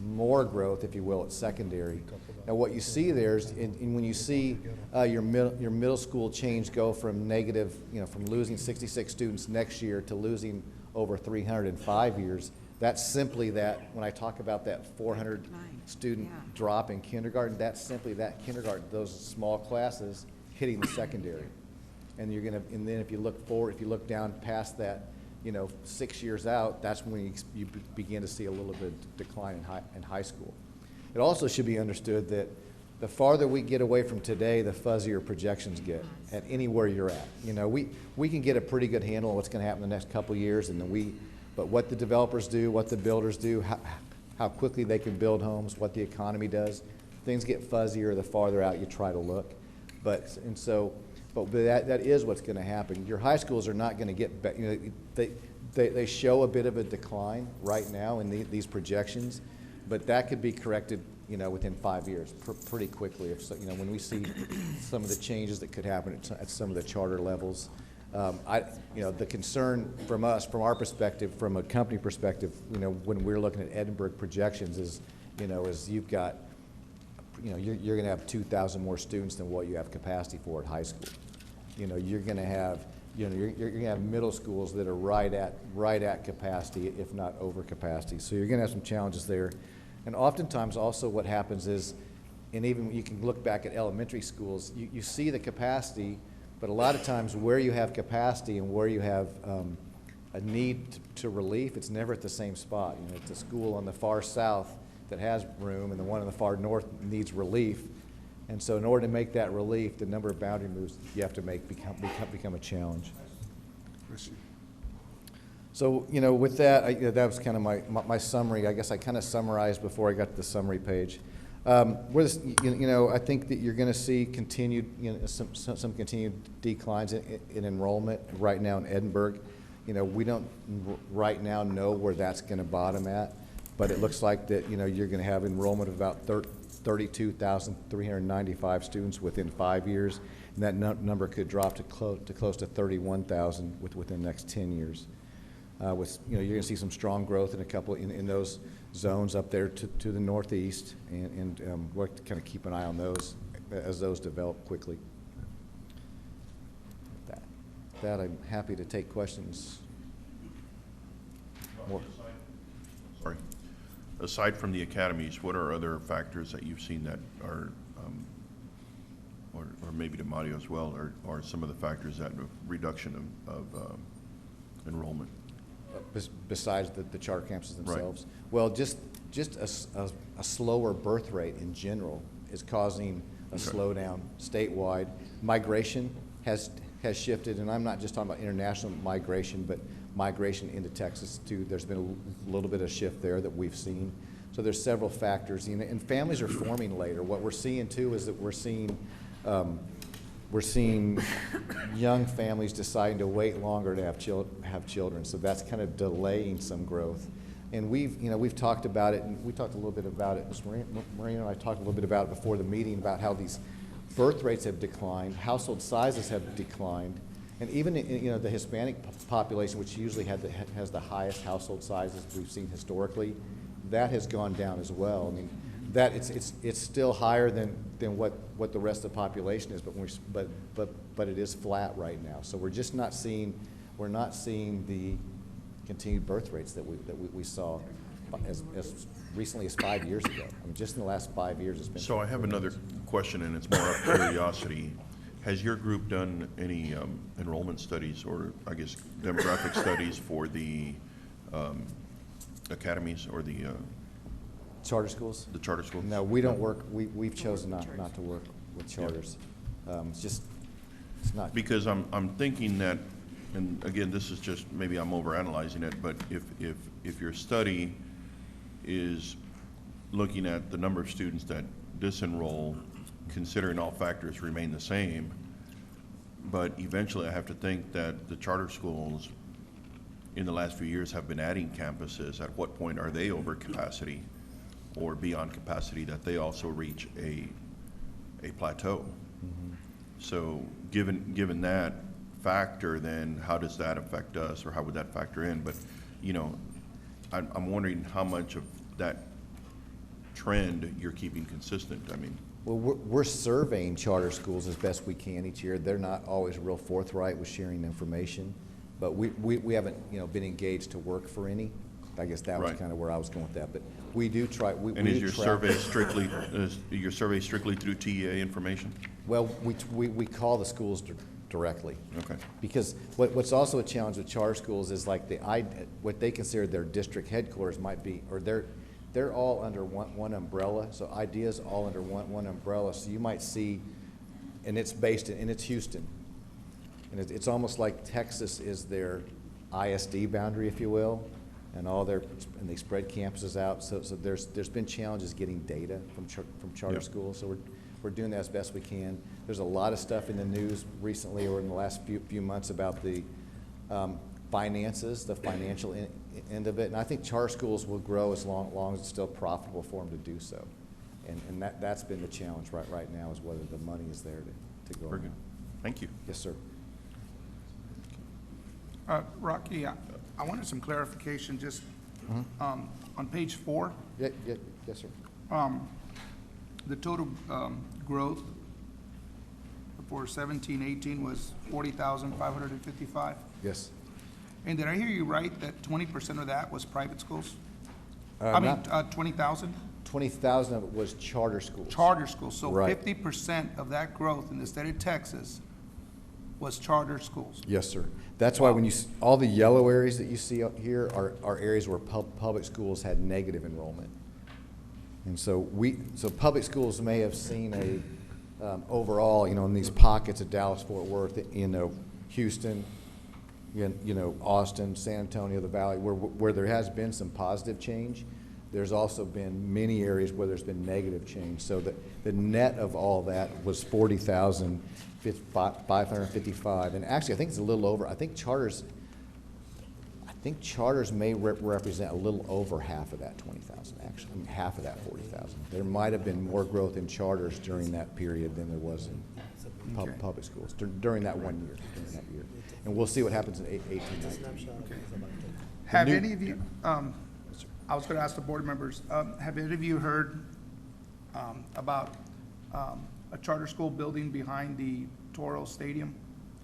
more growth, if you will, at secondary. Now, what you see there is, when you see your middle school change go from negative, from losing 66 students next year to losing over 300 in 5 years, that's simply that, when I talk about that 400 student drop in kindergarten, that's simply that kindergarten, those small classes hitting the secondary. And and then if you look forward, if you look down past that, 6 years out, that's when you begin to see a little bit of decline in high school. It also should be understood that the farther we get away from today, the fuzzier projections get at anywhere you're at. We can get a pretty good handle on what's going to happen in the next couple of years, but what the developers do, what the builders do, how quickly they can build homes, what the economy does, things get fuzzier the farther out you try to look. But that is what's going to happen. Your high schools are not going to get better. They show a bit of a decline right now in these projections, but that could be corrected, within 5 years, pretty quickly. When we see some of the changes that could happen at some of the charter levels, the concern from our perspective, from a company perspective, when we're looking at Edinburgh projections, is you've got, you're going to have 2,000 more students than what you have capacity for at high school. You're going to have, you're going to have middle schools that are right at capacity, if not over capacity. So you're going to have some challenges there. And oftentimes also what happens is, and even you can look back at elementary schools, you see the capacity, but a lot of times where you have capacity and where you have a need to relief, it's never at the same spot. It's a school on the far south that has room, and the one in the far north needs relief. And so in order to make that relief, the number of boundary moves you have to make become a challenge. So, with that, that was kind of my summary. I guess I kind of summarized before I got to the summary page. I think that you're going to see continued, some continued declines in enrollment right now in Edinburgh. We don't right now know where that's going to bottom at, but it looks like that, you're going to have enrollment of about 32,395 students within 5 years, and that number could drop to close to 31,000 within the next 10 years. You're going to see some strong growth in a couple in those zones up there to the northeast, and we'll have to kind of keep an eye on those as those develop quickly. That I'm happy to take questions. More. Sorry. Aside from the academies, what are other factors that you've seen that are, or maybe to Mario as well, or some of the factors that reduction of enrollment? besides the charter campuses themselves? Well, just a slower birth rate in general is causing a slowdown statewide. Migration has shifted, and I'm not just talking about international migration, but migration into Texas too. There's been a little bit of shift there that we've seen. So there's several factors, and families are forming later. What we're seeing too is that we're seeing young families deciding to wait longer to have children. So that's kind of delaying some growth. And we've talked about it, and we talked a little bit about it. Marina and I talked a little bit about it before the meeting about how these birth rates have declined, household sizes have declined, and even the Hispanic population, which usually has the highest household sizes we've seen historically, that has gone down as well. I mean, that it's still higher than what the rest of the population is, but it is flat right now. So we're not seeing the continued birth rates that we saw as recently as 5 years ago. I mean, just in the last 5 years, it's been. So I have another question, and it's more out of curiosity. Has your group done any enrollment studies, or I guess demographic studies for the academies or the charter schools? The charter schools? No, we don't work. We've chosen not to work with charters. It's not. Because I'm thinking that, and again, this is just, maybe I'm overanalyzing it, but if your study is looking at the number of students that disenroll, considering all factors remain the same, but eventually I have to think that the charter schools in the last few years have been adding campuses. At what point are they over capacity or beyond capacity that they also reach a plateau? Mm-hmm. So given that factor, then how does that affect us, or how would that factor in? But, I'm wondering how much of that trend you're keeping consistent. I mean, Well, we're surveying charter schools as best we can each year. They're not always real forthright with sharing information, but we haven't, been engaged to work for any. I guess that was Right. kind of where I was going with that, but we do try. and is your survey strictly through TEA information? Well, we call the schools directly. Okay. Because what's also a challenge with charter schools is like what they consider their district headquarters might be, or they're all under one umbrella. So IDEA's all under one umbrella. So you might see, and it's based in it's Houston, and it's almost like Texas is their ISD boundary, if you will, and they spread campuses out. So there's been challenges getting data from charter Yep. schools. So we're doing that as best we can. There's a lot of stuff in the news recently or in the last few months about the finances, the financial end of it. And I think charter schools will grow as long as it's still profitable for them to do so. And that's been the challenge right now, is whether the money is there to go. Very good. Thank you. Yes, sir. Rocky, I wanted some clarification just on page 4. Yes, sir. The total growth for 17-18 was 40,555. Yes. And did I hear you right that 20% of that was private schools? Not 20,000? 20,000 of it was charter schools. Charter schools. So Right. 50% of that growth in the state of Texas was charter schools. Yes, sir. That's why when all the yellow areas that you see up here are areas where public schools had negative enrollment. And so public schools may have seen overall, in these pockets of Dallas-Fort Worth, Houston, Austin, San Antonio, the Valley, where there has been some positive change. There's also been many areas where there's been negative change. So the net of all that was 40,555. And actually, I think it's a little over. I think charters may represent a little over half of that 20,000, actually. I mean, half of that 40,000. There might have been more growth in charters during that period than there was in public schools during that 1 year. And we'll see what happens in 18-19. Have any of you, I was going to ask the board members, have any of you heard about a charter school building behind the Toro Stadium,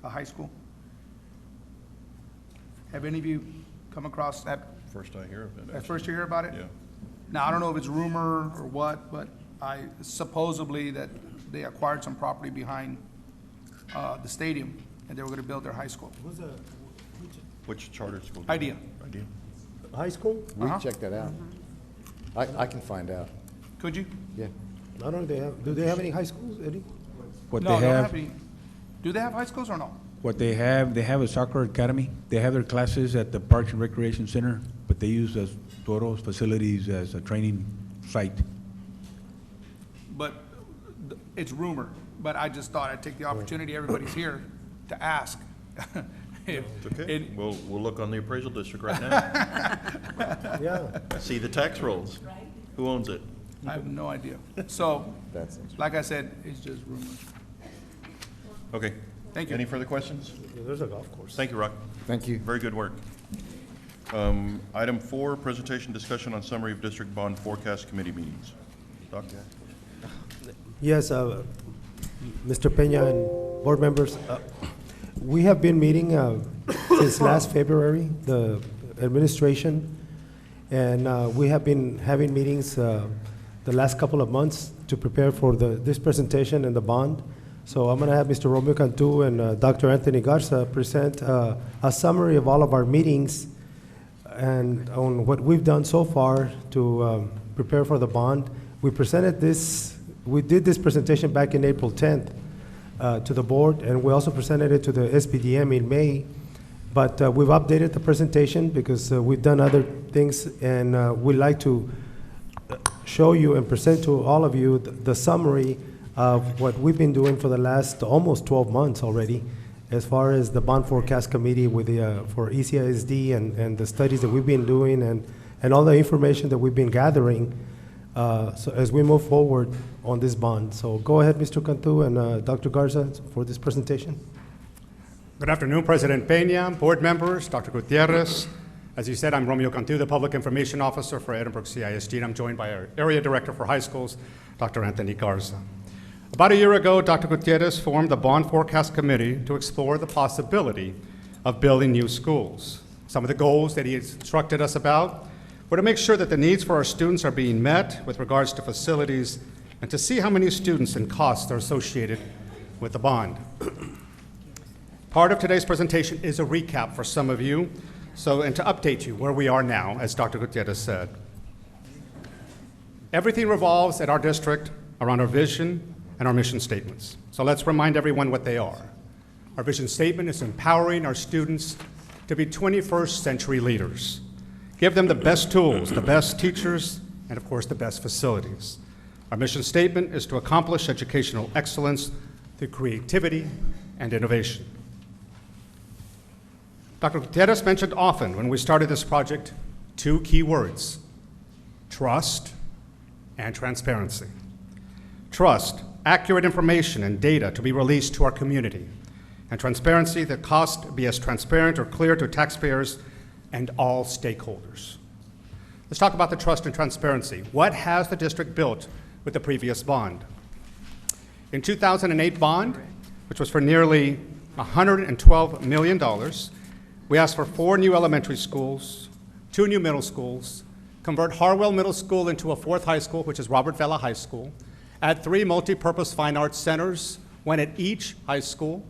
a high school? Have any of you come across that? First I hear of it. At first you hear about it? Yeah. Now, I don't know if it's rumor or what, but supposedly that they acquired some property behind the stadium, and they were going to build their high school. Which charter school? Idea. Idea. High school? We can check that out. I can find out. Could you? Yeah. I don't know, do they have any high schools, Eddie? What No, they don't have, have any. Do they have high schools or no? what they have a soccer academy. They have their classes at the Parks and Recreation Center, but they use as Toro's facilities as a training site. But it's rumor, but I just thought I'd take the opportunity, everybody's here, to ask. If- It's okay. it- We'll look on the appraisal district right now. Yeah. See the tax rolls. Who owns it? I have no idea. So, That's interesting. like I said, it's just rumor. Okay. Thank you. Any further questions? There's a golf course. Thank you, Rock. Thank you. Very good work. Item 4, presentation discussion on summary of district bond forecast committee meetings. Doctor? Yes, Mr. Peña and board members, we have been meeting since last February, the administration, and we have been having meetings the last couple of months to prepare for this presentation and the bond. So I'm going to have Mr. Romeo Cantu and Dr. Anthony Garza present a summary of all of our meetings and on what we've done so far to prepare for the bond. We did this presentation back in April 10th to the board, and we also presented it to the SPDM in May. But we've updated the presentation because we've done other things, and we'd like to show you and present to all of you the summary of what we've been doing for the last almost 12 months already, as far as the bond forecast committee with for ECISD and the studies that we've been doing and all the information that we've been gathering so as we move forward on this bond. So go ahead, Mr. Cantu and Dr. Garza for this presentation. Good afternoon, President Peña, board members, Dr. Gutierrez. As you said, I'm Romeo Cantu, the Public Information Officer for Edinburgh CISD, and I'm joined by our Area Director for High Schools, Dr. Anthony Garza. About a year ago, Dr. Gutierrez formed the Bond Forecast Committee to explore the possibility of building new schools. Some of the goals that he instructed us about were to make sure that the needs for our students are being met with regards to facilities and to see how many students and costs are associated with the bond. Part of today's presentation is a recap for some of you, and to update you where we are now, as Dr. Gutierrez said. Everything revolves at our district around our vision and our mission statements. So let's remind everyone what they are. Our vision statement is empowering our students to be 21st century leaders. Give them the best tools, the best teachers, and of course the best facilities. Our mission statement is to accomplish educational excellence through creativity and innovation. Dr. Gutierrez mentioned often when we started this project 2 key words: trust and transparency. Trust, accurate information and data to be released to our community, and transparency, that costs be as transparent or clear to taxpayers and all stakeholders. Let's talk about the trust and transparency. What has the district built with the previous bond? In 2008 bond, which was for nearly $112 million, we asked for 4 new elementary schools, 2 new middle schools, convert Harwell Middle School into a 4th high school, which is Robert Vela High School, add 3 multi-purpose fine arts centers, 1 at each high school,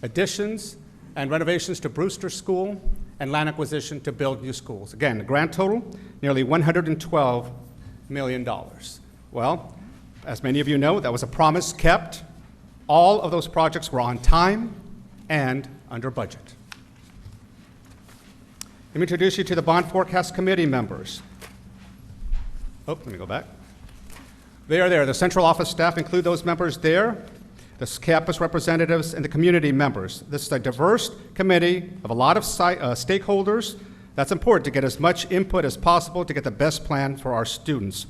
additions and renovations to Brewster School, and land acquisition to build new schools. Again, the grand total, nearly $112 million. Well, as many of you know, that was a promise kept. All of those projects were on time and under budget. Let me introduce you to the Bond Forecast Committee members. Oh, let me go back. They are there. The central office staff include those members there, the campus representatives, and the community members. This is a diverse committee of a lot of stakeholders. That's important to get as much input as possible to get the best plan for our students.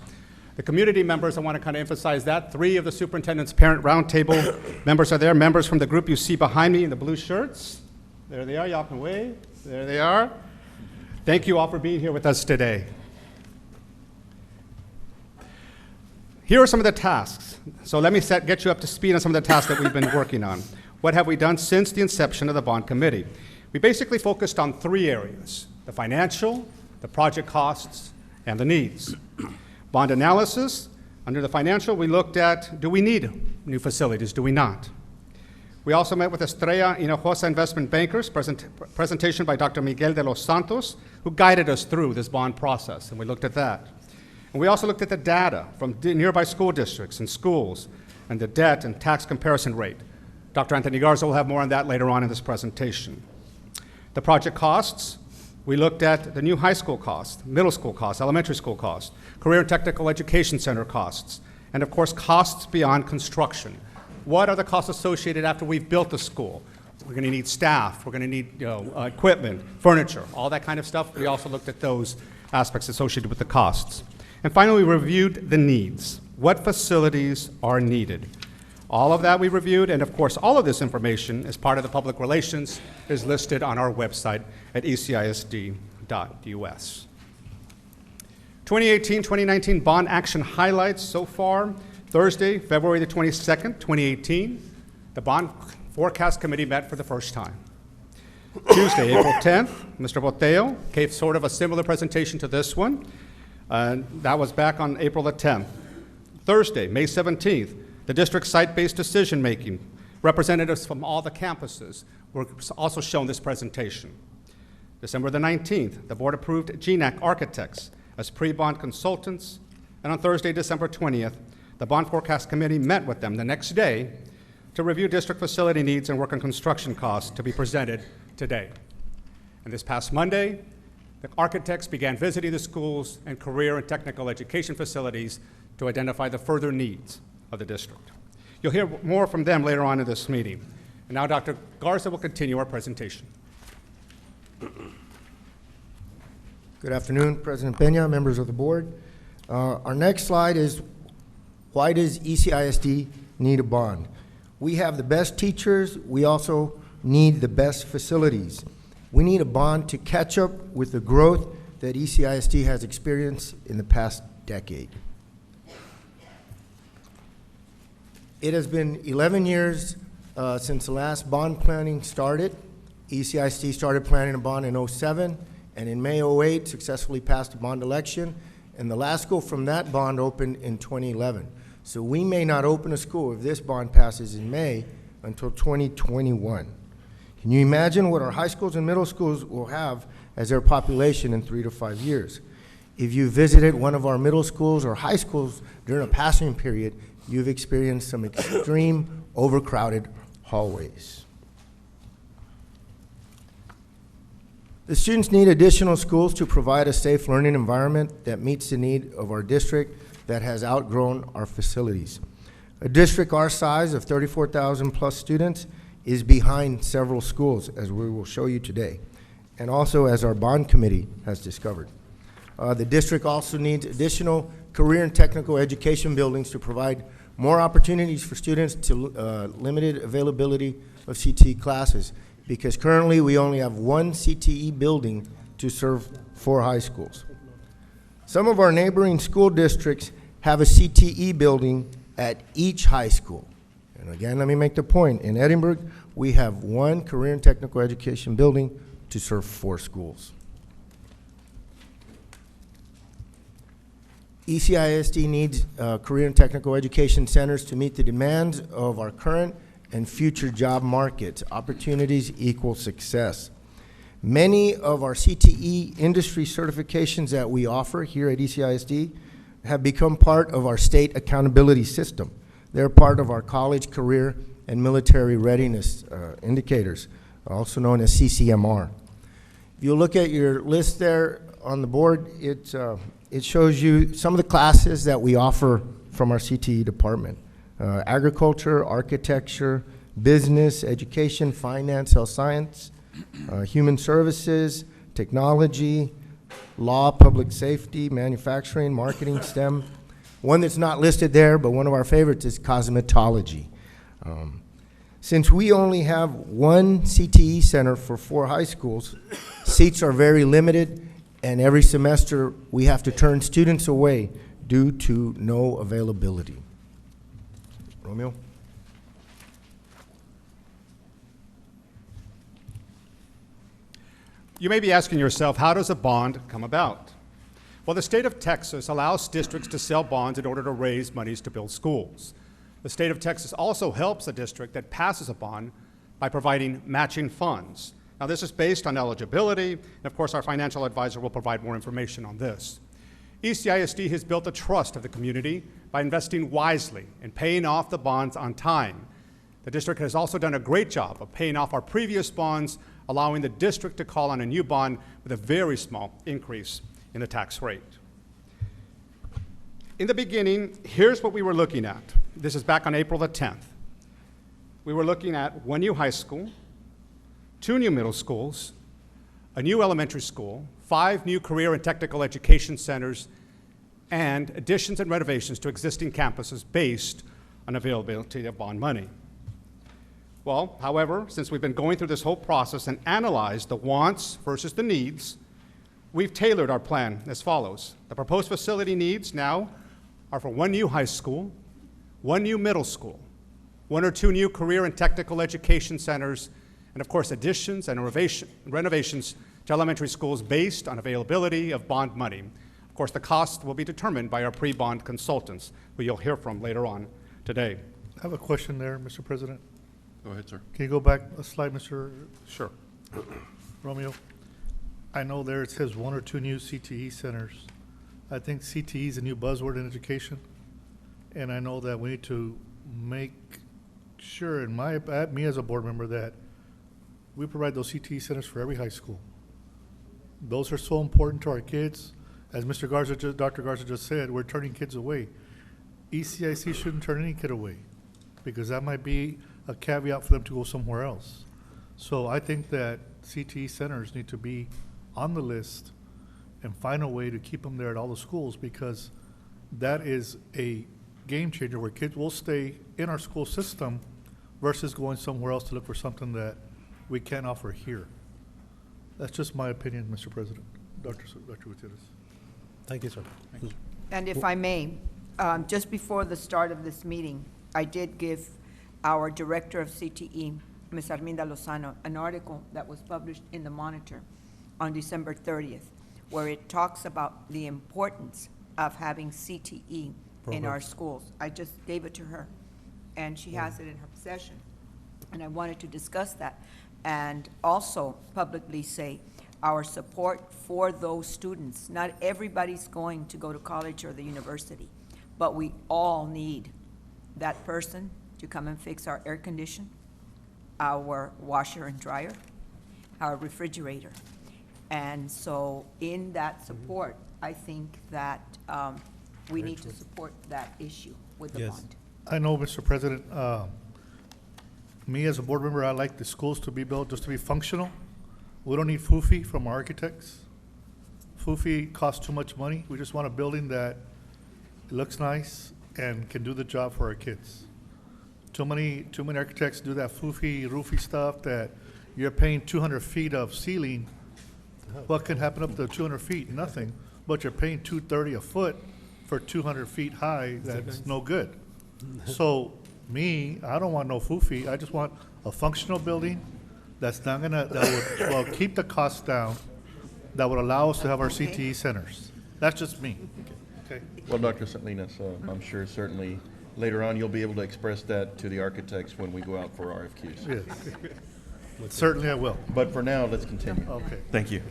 The community members, I want to kind of emphasize that. 3 of the superintendent's parent roundtable members are there, members from the group you see behind me in the blue shirts. There they are, y'all can wave. There they are. Thank you all for being here with us today. Here are some of the tasks. So let me get you up to speed on some of the tasks that we've been working on. What have we done since the inception of the Bond Committee? We basically focused on 3 areas: the financial, the project costs, and the needs. Bond analysis. Under the financial, we looked at, do we need new facilities? Do we not? We also met with Estrella Hinojosa Investment Bankers, presentation by Dr. Miguel de los Santos, who guided us through this bond process, and we looked at that. And we also looked at the data from nearby school districts and schools and the debt and tax comparison rate. Dr. Anthony Garza will have more on that later on in this presentation. The project costs, we looked at the new high school costs, middle school costs, elementary school costs, career and technical education center costs, and of course costs beyond construction. What are the costs associated after we've built the school? We're going to need staff, we're going to need equipment, furniture, all that kind of stuff. We also looked at those aspects associated with the costs. And finally, we reviewed the needs. What facilities are needed? All of that we reviewed, and of course, all of this information as part of the public relations is listed on our website at ecisd.us. 2018-2019 bond action highlights so far. Thursday, February the 22nd, 2018, the Bond Forecast Committee met for the first time. Tuesday, April 10th, Mr. Botello gave sort of a similar presentation to this one. That was back on April the 10th. Thursday, May 17th, the district site-based decision-making. Representatives from all the campuses were also shown this presentation. December the 19th, the board approved GNAC Architects as pre-bond consultants. And on Thursday, December 20th, the Bond Forecast Committee met with them the next day to review district facility needs and work on construction costs to be presented today. And this past Monday, the architects began visiting the schools and career and technical education facilities to identify the further needs of the district. You'll hear more from them later on in this meeting. And now Dr. Garza will continue our presentation. Good afternoon, President Peña, members of the board. Our next slide is, why does ECISD need a bond? We have the best teachers. We also need the best facilities. We need a bond to catch up with the growth that ECISD has experienced in the past decade. It has been 11 years since the last bond planning started. ECISD started planning a bond in 2007, and in May 2008 successfully passed a bond election, and the last go from that bond opened in 2011. So we may not open a school if this bond passes in May until 2021. Can you imagine what our high schools and middle schools will have as their population in 3 to 5 years? If you visited one of our middle schools or high schools during a passing period, you've experienced some extreme overcrowded hallways. The students need additional schools to provide a safe learning environment that meets the need of our district that has outgrown our facilities. A district our size of 34,000 plus students is behind several schools, as we will show you today, and also as our bond committee has discovered. The district also needs additional career and technical education buildings to provide more opportunities for students to limited availability of CTE classes, because currently we only have one CTE building to serve 4 high schools. Some of our neighboring school districts have a CTE building at each high school. And again, let me make the point. In Edinburgh, we have one career and technical education building to serve 4 schools. ECISD needs career and technical education centers to meet the demands of our current and future job markets. Opportunities equal success. Many of our CTE industry certifications that we offer here at ECISD have become part of our state accountability system. They're part of our college, career, and military readiness indicators, also known as CCMR. If you look at your list there on the board, it shows you some of the classes that we offer from our CTE department. Agriculture, architecture, business, education, finance, health science, human services, technology, law, public safety, manufacturing, marketing, STEM. One that's not listed there, but one of our favorites is cosmetology. Since we only have one CTE center for 4 high schools, seats are very limited, and every semester we have to turn students away due to no availability. Romeo? You may be asking yourself, how does a bond come about? Well, the state of Texas allows districts to sell bonds in order to raise monies to build schools. The state of Texas also helps a district that passes a bond by providing matching funds. Now, this is based on eligibility, and of course, our financial advisor will provide more information on this. ECISD has built the trust of the community by investing wisely and paying off the bonds on time. The district has also done a great job of paying off our previous bonds, allowing the district to call on a new bond with a very small increase in the tax rate. In the beginning, here's what we were looking at. This is back on April the 10th. We were looking at one new high school, 2 new middle schools, a new elementary school, 5 new career and technical education centers, and additions and renovations to existing campuses based on availability of bond money. Well, however, since we've been going through this whole process and analyzed the wants versus the needs, we've tailored our plan as follows. The proposed facility needs now are for 1 new high school, 1 new middle school, 1 or 2 new career and technical education centers, and of course additions and renovations to elementary schools based on availability of bond money. Of course, the cost will be determined by our pre-bond consultants, who you'll hear from later on today. I have a question there, Mr. President. Go ahead, sir. Can you go back a slide, Mr. Sure. Romeo? I know there it says 1 or 2 new CTE centers. I think CTE is a new buzzword in education, and I know that we need to make sure, me as a board member, that we provide those CTE centers for every high school. Those are so important to our kids. As Dr. Garza just said, we're turning kids away. ECIC shouldn't turn any kid away, because that might be a caveat for them to go somewhere else. So I think that CTE centers need to be on the list and find a way to keep them there at all the schools, because that is a game changer where kids will stay in our school system versus going somewhere else to look for something that we can't offer here. That's just my opinion, Mr. President. Dr. Gutierrez. Thank you, sir. And if I may, just before the start of this meeting, I did give our Director of CTE, Ms. Arminda Lozano, an article that was published in the Monitor on December 30th, where it talks about the importance of having CTE in our schools. I just gave it to her, and she has it in her possession. And I wanted to discuss that and also publicly say our support for those students. Not everybody's going to go to college or the university, but we all need that person to come and fix our air condition, our washer and dryer, our refrigerator. And so in that support, I think that we need to support that issue with the bond. I know, Mr. President, me as a board member, I like the schools to be built just to be functional. We don't need foofy from our architects. Foofy costs too much money. We just want a building that looks nice and can do the job for our kids. Too many architects do that foofy, roofy stuff that you're paying 200 feet of ceiling. What can happen up to 200 feet? Nothing. But you're paying $230 a foot for 200 feet high. That's no good. So I don't want no foofy. I just want a functional building that will keep the costs down, that would allow us to have our CTE centers. That's just me. Okay. Well, Dr. Salinas, I'm sure certainly later on you'll be able to express that to the architects when we go out for RFQs. Yes. Certainly I will. But for now, let's continue. Okay. Thank you.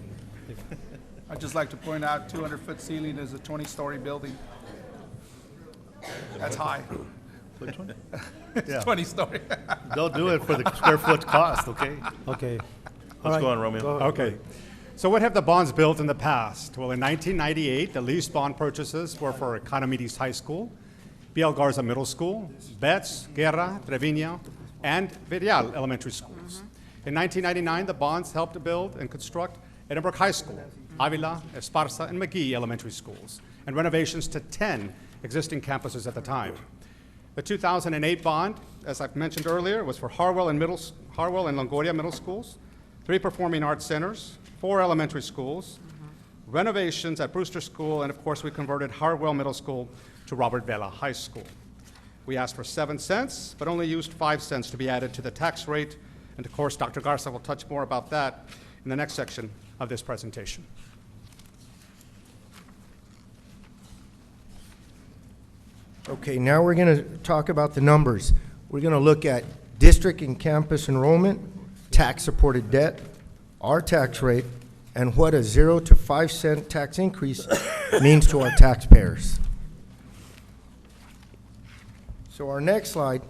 I'd just like to point out 200-foot ceiling is a 20-story building. That's high. Which one? It's Yeah. 20-story. Don't do it for the square foot cost, okay? Okay. Let's go on, Romeo. Okay. So what have the bonds built in the past? Well, in 1998, the lease bond purchases were for Economides High School, B.L. Garza Middle School, Betts, Guerra, Trevino, and Virial Elementary Schools. In 1999, the bonds helped to build and construct Edinburgh High School, Avila, Esparza, and McGee Elementary Schools, and renovations to 10 existing campuses at the time. The 2008 bond, as I've mentioned earlier, was for Harwell and Longoria Middle Schools, 3 performing arts centers, 4 elementary schools, renovations at Brewster School, and of course we converted Harwell Middle School to Robert Vela High School. We asked for 7 cents, but only used 5 cents to be added to the tax rate, and of course Dr. Garza will touch more about that in the next section of this presentation. Okay, now we're going to talk about the numbers. We're going to look at district and campus enrollment, tax-supported debt, our tax rate, and what a 0 to 5 cent tax increase means to our taxpayers. So our next slide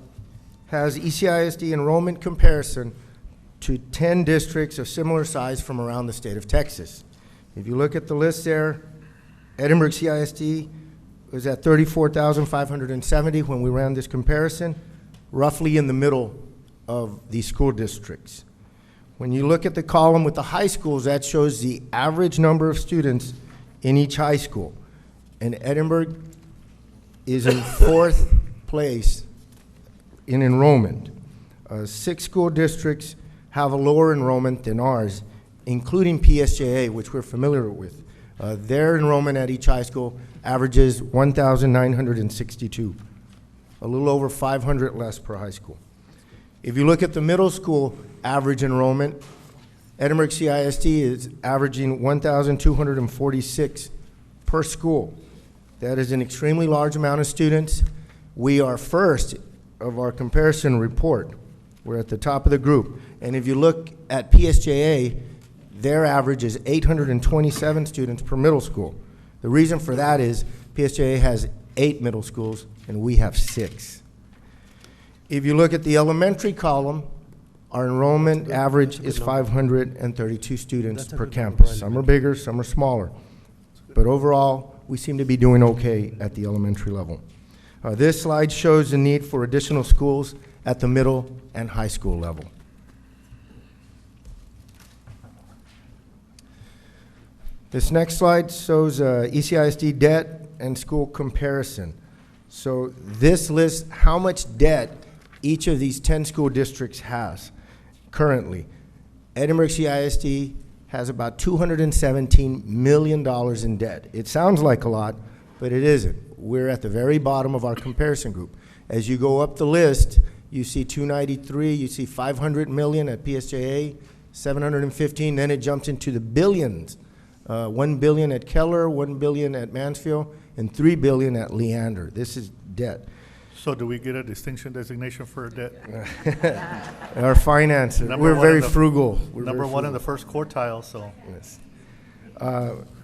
has ECISD enrollment comparison to 10 districts of similar size from around the state of Texas. If you look at the list there, Edinburgh CISD was at 34,570 when we ran this comparison, roughly in the middle of these school districts. When you look at the column with the high schools, that shows the average number of students in each high school. And Edinburgh is in 4th place in enrollment. 6 school districts have a lower enrollment than ours, including PSJA, which we're familiar with. Their enrollment at each high school averages 1,962, a little over 500 less per high school. If you look at the middle school average enrollment, Edinburgh CISD is averaging 1,246 per school. That is an extremely large amount of students. We are first of our comparison report. We're at the top of the group. And if you look at PSJA, their average is 827 students per middle school. The reason for that is PSJA has 8 middle schools and we have 6. If you look at the elementary column, our enrollment average is 532 students per campus. Some are bigger, some are smaller. But overall, we seem to be doing okay at the elementary level. This slide shows the need for additional schools at the middle and high school level. This next slide shows ECISD debt and school comparison. So this lists how much debt each of these 10 school districts has currently. Edinburgh CISD has about $217 million in debt. It sounds like a lot, but it isn't. We're at the very bottom of our comparison group. As you go up the list, you see 293, you see 500 million at PSJA, 715, then it jumps into the billions. 1 billion at Keller, 1 billion at Mansfield, and 3 billion at Leander. This is debt. So do we get a distinction designation for debt? Our finances, we're very frugal. We're number one in the first quartile, so. Yes.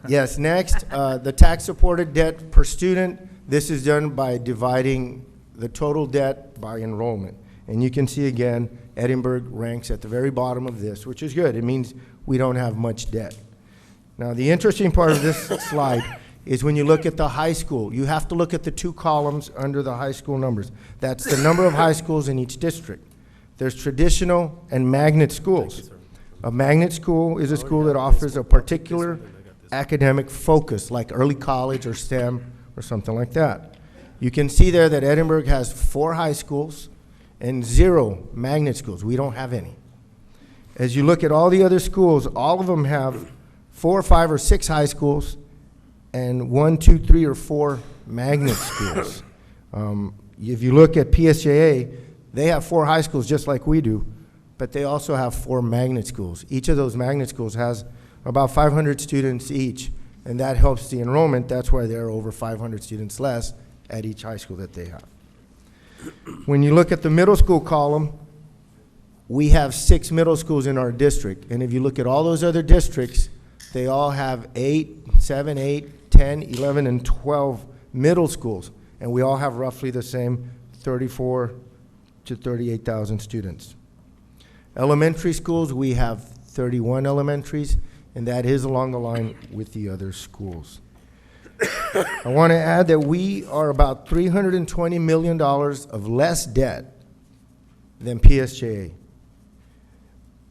Yes, next, the tax-supported debt per student. This is done by dividing the total debt by enrollment. And you can see again, Edinburgh ranks at the very bottom of this, which is good. It means we don't have much debt. Now, the interesting part of this slide is when you look at the high school, you have to look at the 2 columns under the high school numbers. That's the number of high schools in each district. There's traditional and magnet schools. A magnet school is a school that offers a particular academic focus, like early college or STEM or something like that. You can see there that Edinburgh has 4 high schools and 0 magnet schools. We don't have any. As you look at all the other schools, all of them have 4, 5, or 6 high schools and 1, 2, 3, or 4 magnet schools. If you look at PSJA, they have 4 high schools just like we do, but they also have 4 magnet schools. Each of those magnet schools has about 500 students each, and that helps the enrollment. That's why there are over 500 students less at each high school that they have. When you look at the middle school column, we have 6 middle schools in our district, and if you look at all those other districts, they all have 8, 7, 8, 10, 11, and 12 middle schools, and we all have roughly the same 34 to 38,000 students. Elementary schools, we have 31 elementaries, and that is along the line with the other schools. I want to add that we are about $320 million of less debt than PSJA.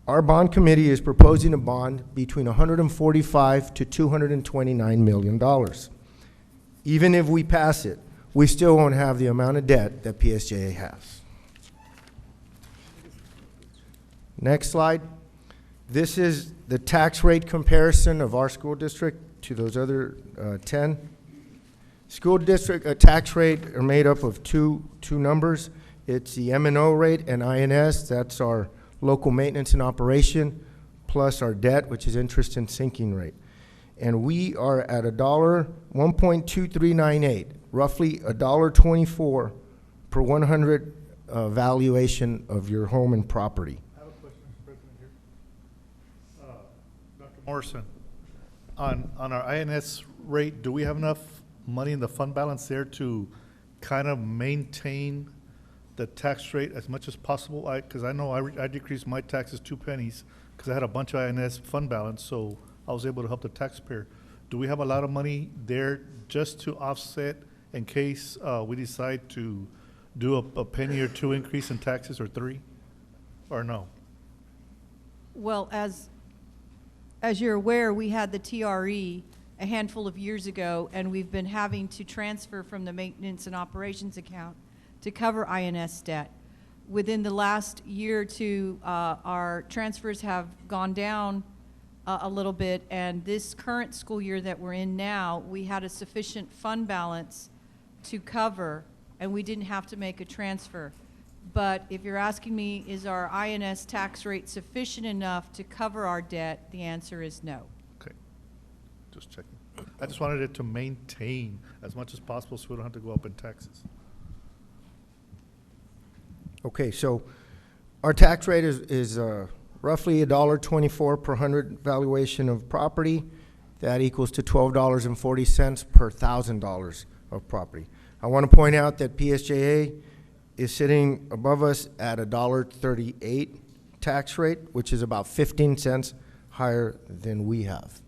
Our bond committee is proposing a bond between $145 to $229 million. Even if we pass it, we still won't have the amount of debt that PSJA has. Next slide. This is the tax rate comparison of our school district to those other 10. School district tax rate are made up of two numbers. It's the M&O rate and INS. That's our local maintenance and operation, plus our debt, which is interest and sinking rate. And we are at $1.2398. roughly $1.24 per 100 valuation of your home and property. I have a question, Mr. President, here. Dr. Morrison, on our INS rate, do we have enough money in the fund balance there to kind of maintain the tax rate as much as possible? Because I know I decreased my taxes 2 pennies because I had a bunch of INS fund balance, so I was able to help the taxpayer. Do we have a lot of money there just to offset in case we decide to do a penny or two increase in taxes, or 3, or no? Well, as you're aware, we had the TRE a handful of years ago, and we've been having to transfer from the maintenance and operations account to cover INS debt. Within the last year or two, our transfers have gone down a little bit, and this current school year that we're in now, we had a sufficient fund balance to cover, and we didn't have to make a transfer. But if you're asking me, is our INS tax rate sufficient enough to cover our debt, the answer is no. Okay, just checking. I just wanted it to maintain as much as possible so we don't have to go up in taxes. Okay, so our tax rate is roughly $1.24 per 100 valuation of property. That equals to $12.40 per $1,000 of property. I want to point out that PSJA is sitting above us at $1.38 tax rate, which is about 15 cents higher than we have.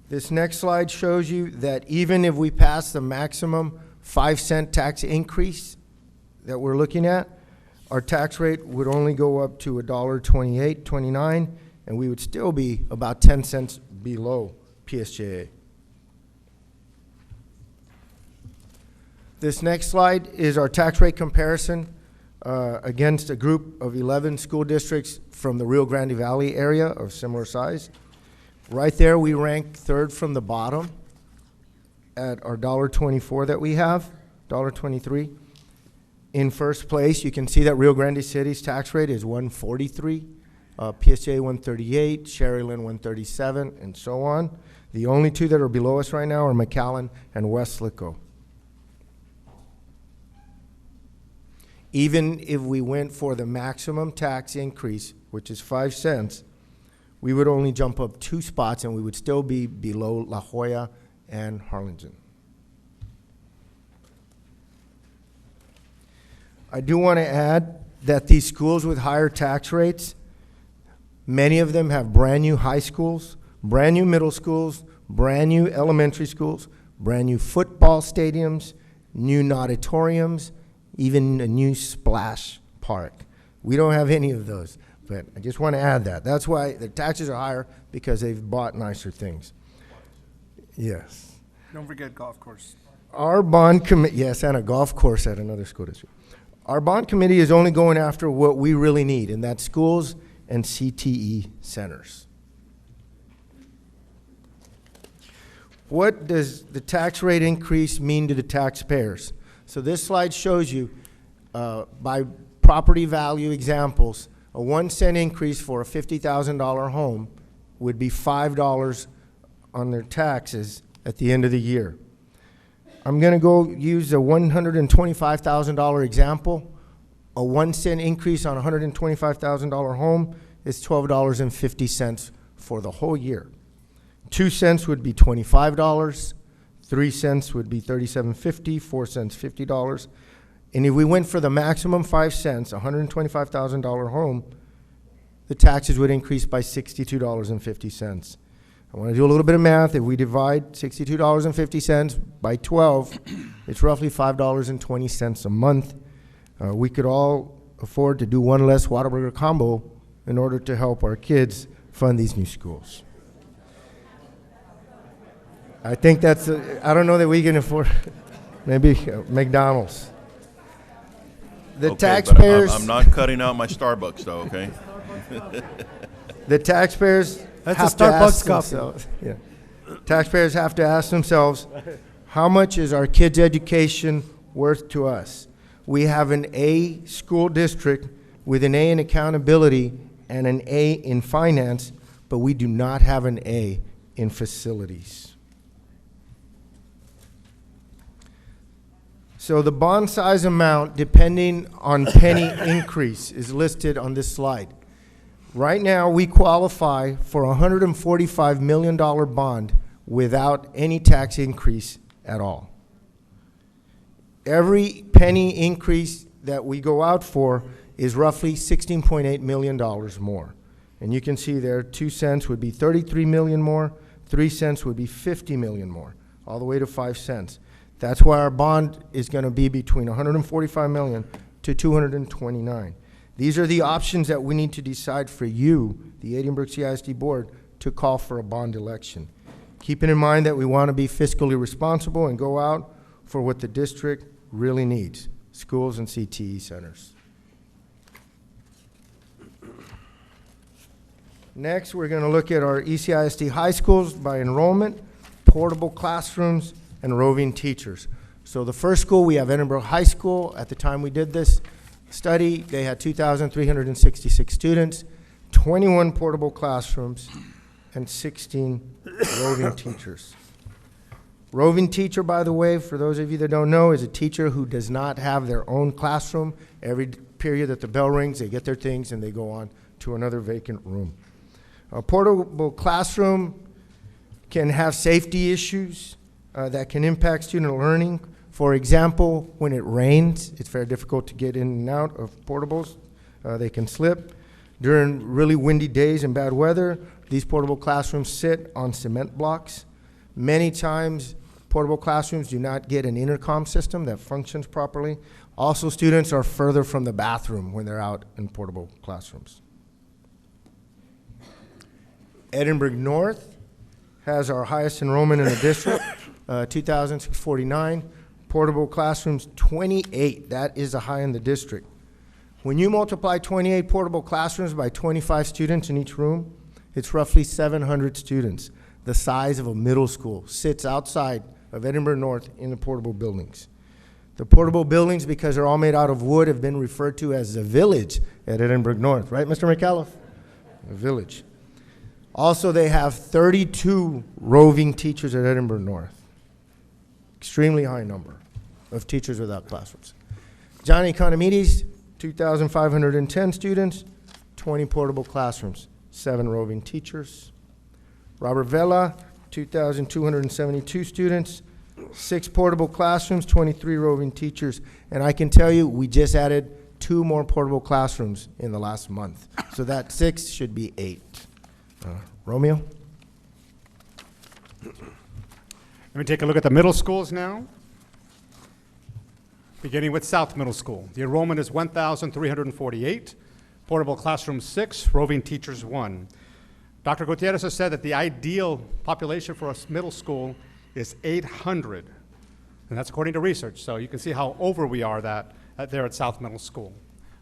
This next slide shows you that even if we pass the maximum 5-cent tax increase that we're looking at, our tax rate would only go up to $1.2829, and we would still be about 10 cents below PSJA. This next slide is our tax rate comparison against a group of 11 school districts from the Rio Grande Valley area of similar size. Right there, we rank third from the bottom at our $1.24 that we have, $1.23. In first place, you can see that Rio Grande City's tax rate is $1.43, PSJA $1.38, Sharyland $1.37, and so on. The only two that are below us right now are McAllen and Westlaco. Even if we went for the maximum tax increase, which is 5 cents, we would only jump up 2 spots and we would still be below La Jolla and Harlingen. I do want to add that these schools with higher tax rates, many of them have brand new high schools, brand new middle schools, brand new elementary schools, brand new football stadiums, new auditoriums, even a new splash park. We don't have any of those, but I just want to add that. That's why the taxes are higher, because they've bought nicer things. Yes. Don't forget golf course. Our bond committee, yes, and a golf course at another school district. Our bond committee is only going after what we really need, and that's schools and CTE centers. What does the tax rate increase mean to the taxpayers? So this slide shows you, by property value examples, a 1 cent increase for a $50,000 home would be $5 on their taxes at the end of the year. I'm going to go use a $125,000 example. A 1 cent increase on a $125,000 home is $12.50 for the whole year. 2 cents would be $25. 3 cents would be $37.50, 4 cents $50. And if we went for the maximum 5 cents, a $125,000 home, the taxes would increase by $62.50. I want to do a little bit of math. If we divide $62.50 by 12, it's roughly $5.20 a month. We could all afford to do one less Whataburger combo in order to help our kids fund these new schools. I think that's, I don't know that we can afford, maybe McDonald's. The Okay, taxpayers. but I'm not cutting out my Starbucks though, okay? The taxpayers That's have a to ask Starbucks coffee. themselves. Yeah. Taxpayers have to ask themselves, how much is our kids' education worth to us? We have an A school district with an A in accountability and an A in finance, but we do not have an A in facilities. So the bond size amount, depending on penny increase, is listed on this slide. Right now, we qualify for a $145 million bond without any tax increase at all. Every penny increase that we go out for is roughly $16.8 million more. And you can see there, 2 cents would be 33 million more, 3 cents would be 50 million more, all the way to 5 cents. That's why our bond is going to be between 145 million to 229. These are the options that we need to decide for you, the Edinburgh CISD Board, to call for a bond election. Keeping in mind that we want to be fiscally responsible and go out for what the district really needs, schools and CTE centers. Next, we're going to look at our ECISD high schools by enrollment, portable classrooms, and roving teachers. So the first school, we have Edinburgh High School. At the time we did this study, they had 2,366 students, 21 portable classrooms, and 16 roving teachers. Roving teacher, by the way, for those of you that don't know, is a teacher who does not have their own classroom. Every period that the bell rings, they get their things and they go on to another vacant room. A portable classroom can have safety issues that can impact student learning. For example, when it rains, it's very difficult to get in and out of portables. They can slip. During really windy days and bad weather, these portable classrooms sit on cement blocks. Many times, portable classrooms do not get an intercom system that functions properly. Also, students are further from the bathroom when they're out in portable classrooms. Edinburgh North has our highest enrollment in the district, 2,649. Portable classrooms, 28. That is the high in the district. When you multiply 28 portable classrooms by 25 students in each room, it's roughly 700 students. The size of a middle school sits outside of Edinburgh North in the portable buildings. The portable buildings, because they're all made out of wood, have been referred to as the village at Edinburgh North. Right, Mr. McAuliffe? The village. Also, they have 32 roving teachers at Edinburgh North. Extremely high number of teachers without classrooms. Johnny Economides, 2,510 students, 20 portable classrooms, 7 roving teachers. Robert Vela, 2,272 students, 6 portable classrooms, 23 roving teachers. And I can tell you, we just added 2 more portable classrooms in the last month. So that 6 should be 8. Romeo? Let me take a look at the middle schools now. Beginning with South Middle School. The enrollment is 1,348, portable classrooms 6, roving teachers 1. Dr. Gutierrez has said that the ideal population for a middle school is 800, and that's according to research, so you can see how over we are there at South Middle School.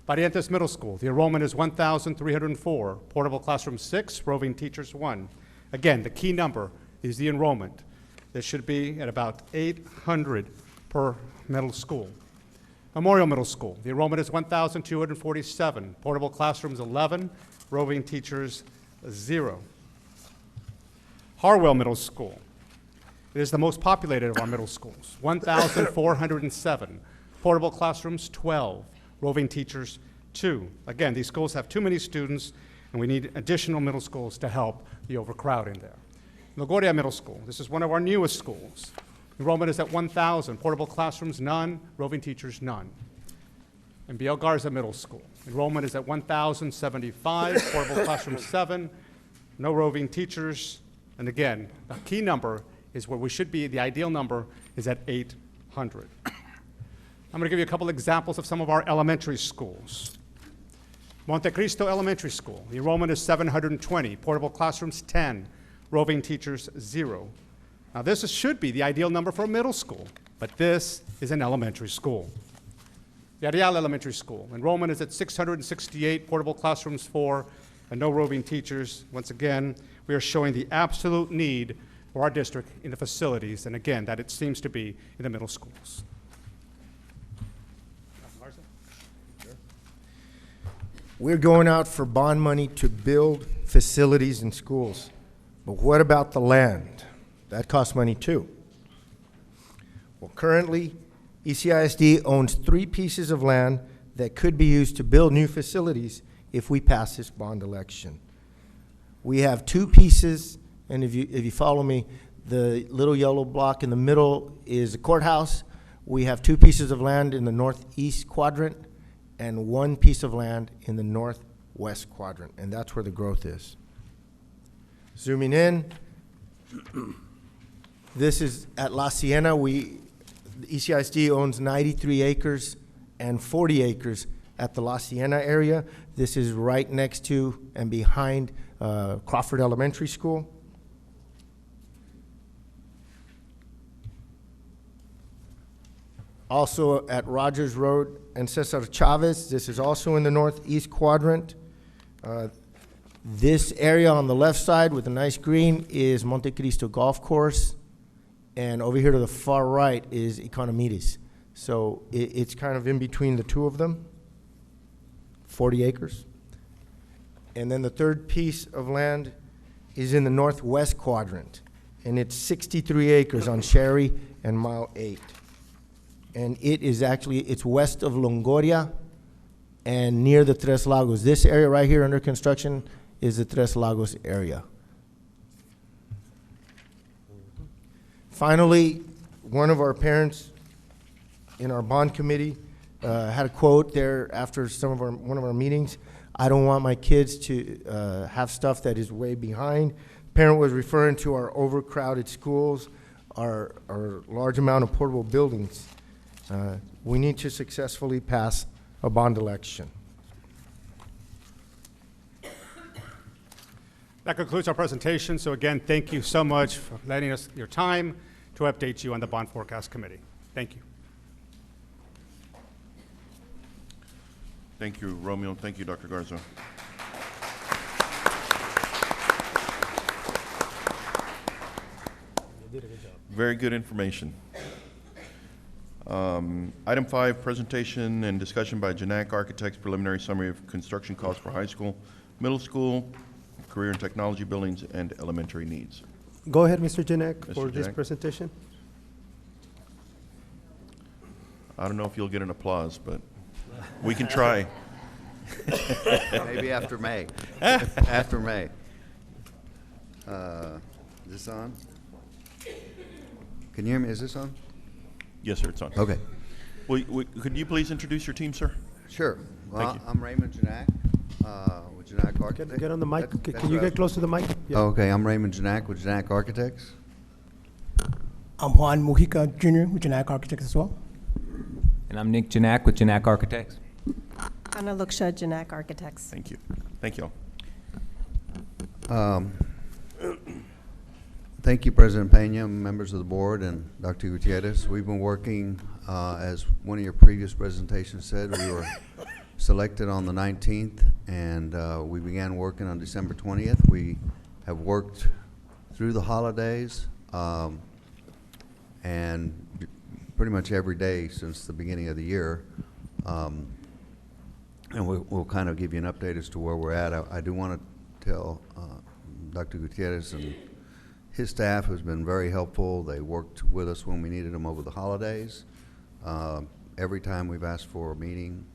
Parientes Middle School, the enrollment is 1,304, portable classrooms 6, roving teachers 1. Again, the key number is the enrollment. This should be at about 800 per middle school. Memorial Middle School, the enrollment is 1,247, portable classrooms 11, roving teachers 0. Harwell Middle School, it is the most populated of our middle schools, 1,407, portable classrooms 12, roving teachers 2. Again, these schools have too many students, and we need additional middle schools to help the overcrowding there. LaGuardia Middle School, this is one of our newest schools. Enrollment is at 1,000, portable classrooms none, roving teachers none. And Biel Garza Middle School, enrollment is at 1,075, portable classrooms 7, no roving teachers. And again, the key number is where we should be, the ideal number is at 800. I'm going to give you a couple examples of some of our elementary schools. Monte Cristo Elementary School, the enrollment is 720, portable classrooms 10, roving teachers 0. Now this should be the ideal number for a middle school, but this is an elementary school. The Arial Elementary School, enrollment is at 668, portable classrooms 4, and no roving teachers. Once again, we are showing the absolute need for our district in the facilities, and again, that it seems to be in the middle schools. We're going out for bond money to build facilities and schools. But what about the land? That costs money too. Well, currently, ECISD owns 3 pieces of land that could be used to build new facilities if we pass this bond election. We have 2 pieces, and if you follow me, the little yellow block in the middle is the courthouse. We have 2 pieces of land in the northeast quadrant and 1 piece of land in the northwest quadrant, and that's where the growth is. Zooming in, this is at La Siena. ECISD owns 93 acres and 40 acres at the La Siena area. This is right next to and behind Crawford Elementary School. Also at Rogers Road and Cesar Chavez, this is also in the northeast quadrant. This area on the left side with the nice green is Monte Cristo Golf Course, and over here to the far right is Economides. So it's kind of in between the 2 of them, 40 acres. And then the 3rd piece of land is in the northwest quadrant, and it's 63 acres on Sherry and Mile 8. And it's west of Longoria and near the Tres Lagos. This area right here under construction is the Tres Lagos area. Finally, one of our parents in our bond committee had a quote there after one of our meetings. I don't want my kids to have stuff that is way behind. Parent was referring to our overcrowded schools, our large amount of portable buildings. We need to successfully pass a bond election. That concludes our presentation. So again, thank you so much for lending us your time to update you on the Bond Forecast Committee. Thank you. Thank you, Romeo. Thank you, Dr. Garza. You did a good job. Very good information. Item 5, presentation and discussion by Janak Architects, preliminary summary of construction costs for high school, middle school, career and technology buildings, and elementary needs. Go ahead, Mr. Janak, for Mr. this Janak. presentation. I don't know if you'll get an applause, but we can try. Maybe after May. After May. Is this on? Can you hear me? Is this on? Yes, sir, it's on. Okay. Could you please introduce your team, sir? Sure. Well, Thank you. I'm Raymond Janak, with Janak Architects. Get on the mic. That's Can you right. get close to the mic? Yeah. Okay, I'm Raymond Janak with Janak Architects. I'm Juan Mujica Jr. with Janak Architects as well. And I'm Nick Janak with Janak Architects. Ana Luksha, Janak Architects. Thank you. Thank you all. Thank you, President Pena, members of the board, and Dr. Gutierrez. We've been working, as one of your previous presentations said, we were selected on the 19th, and we began working on December 20th. We have worked through the holidays, and pretty much every day since the beginning of the year. And we'll kind of give you an update as to where we're at. I do want to tell Dr. Gutierrez and his staff has been very helpful. They worked with us when we needed them over the holidays. Every time we've asked for a meeting,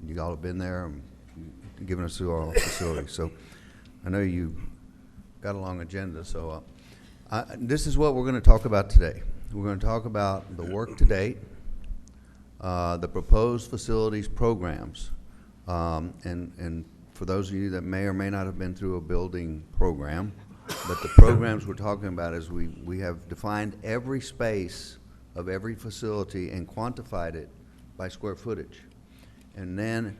you all have been there and given us through our facility. So I know you got a long agenda. So this is what we're going to talk about today. We're going to talk about the work to date, the proposed facilities programs, and for those of you that may or may not have been through a building program, but the programs we're talking about is we have defined every space of every facility and quantified it by square footage. And then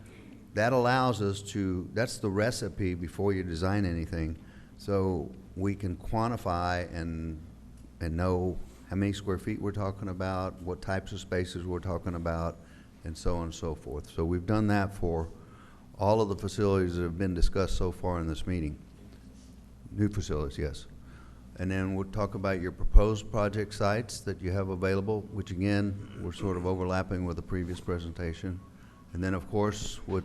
that allows us to, that's the recipe before you design anything, so we can quantify and know how many square feet we're talking about, what types of spaces we're talking about, and so on and so forth. So we've done that for all of the facilities that have been discussed so far in this meeting. New facilities, yes. And then we'll talk about your proposed project sites that you have available, which again, we're sort of overlapping with the previous presentation. And then of course, what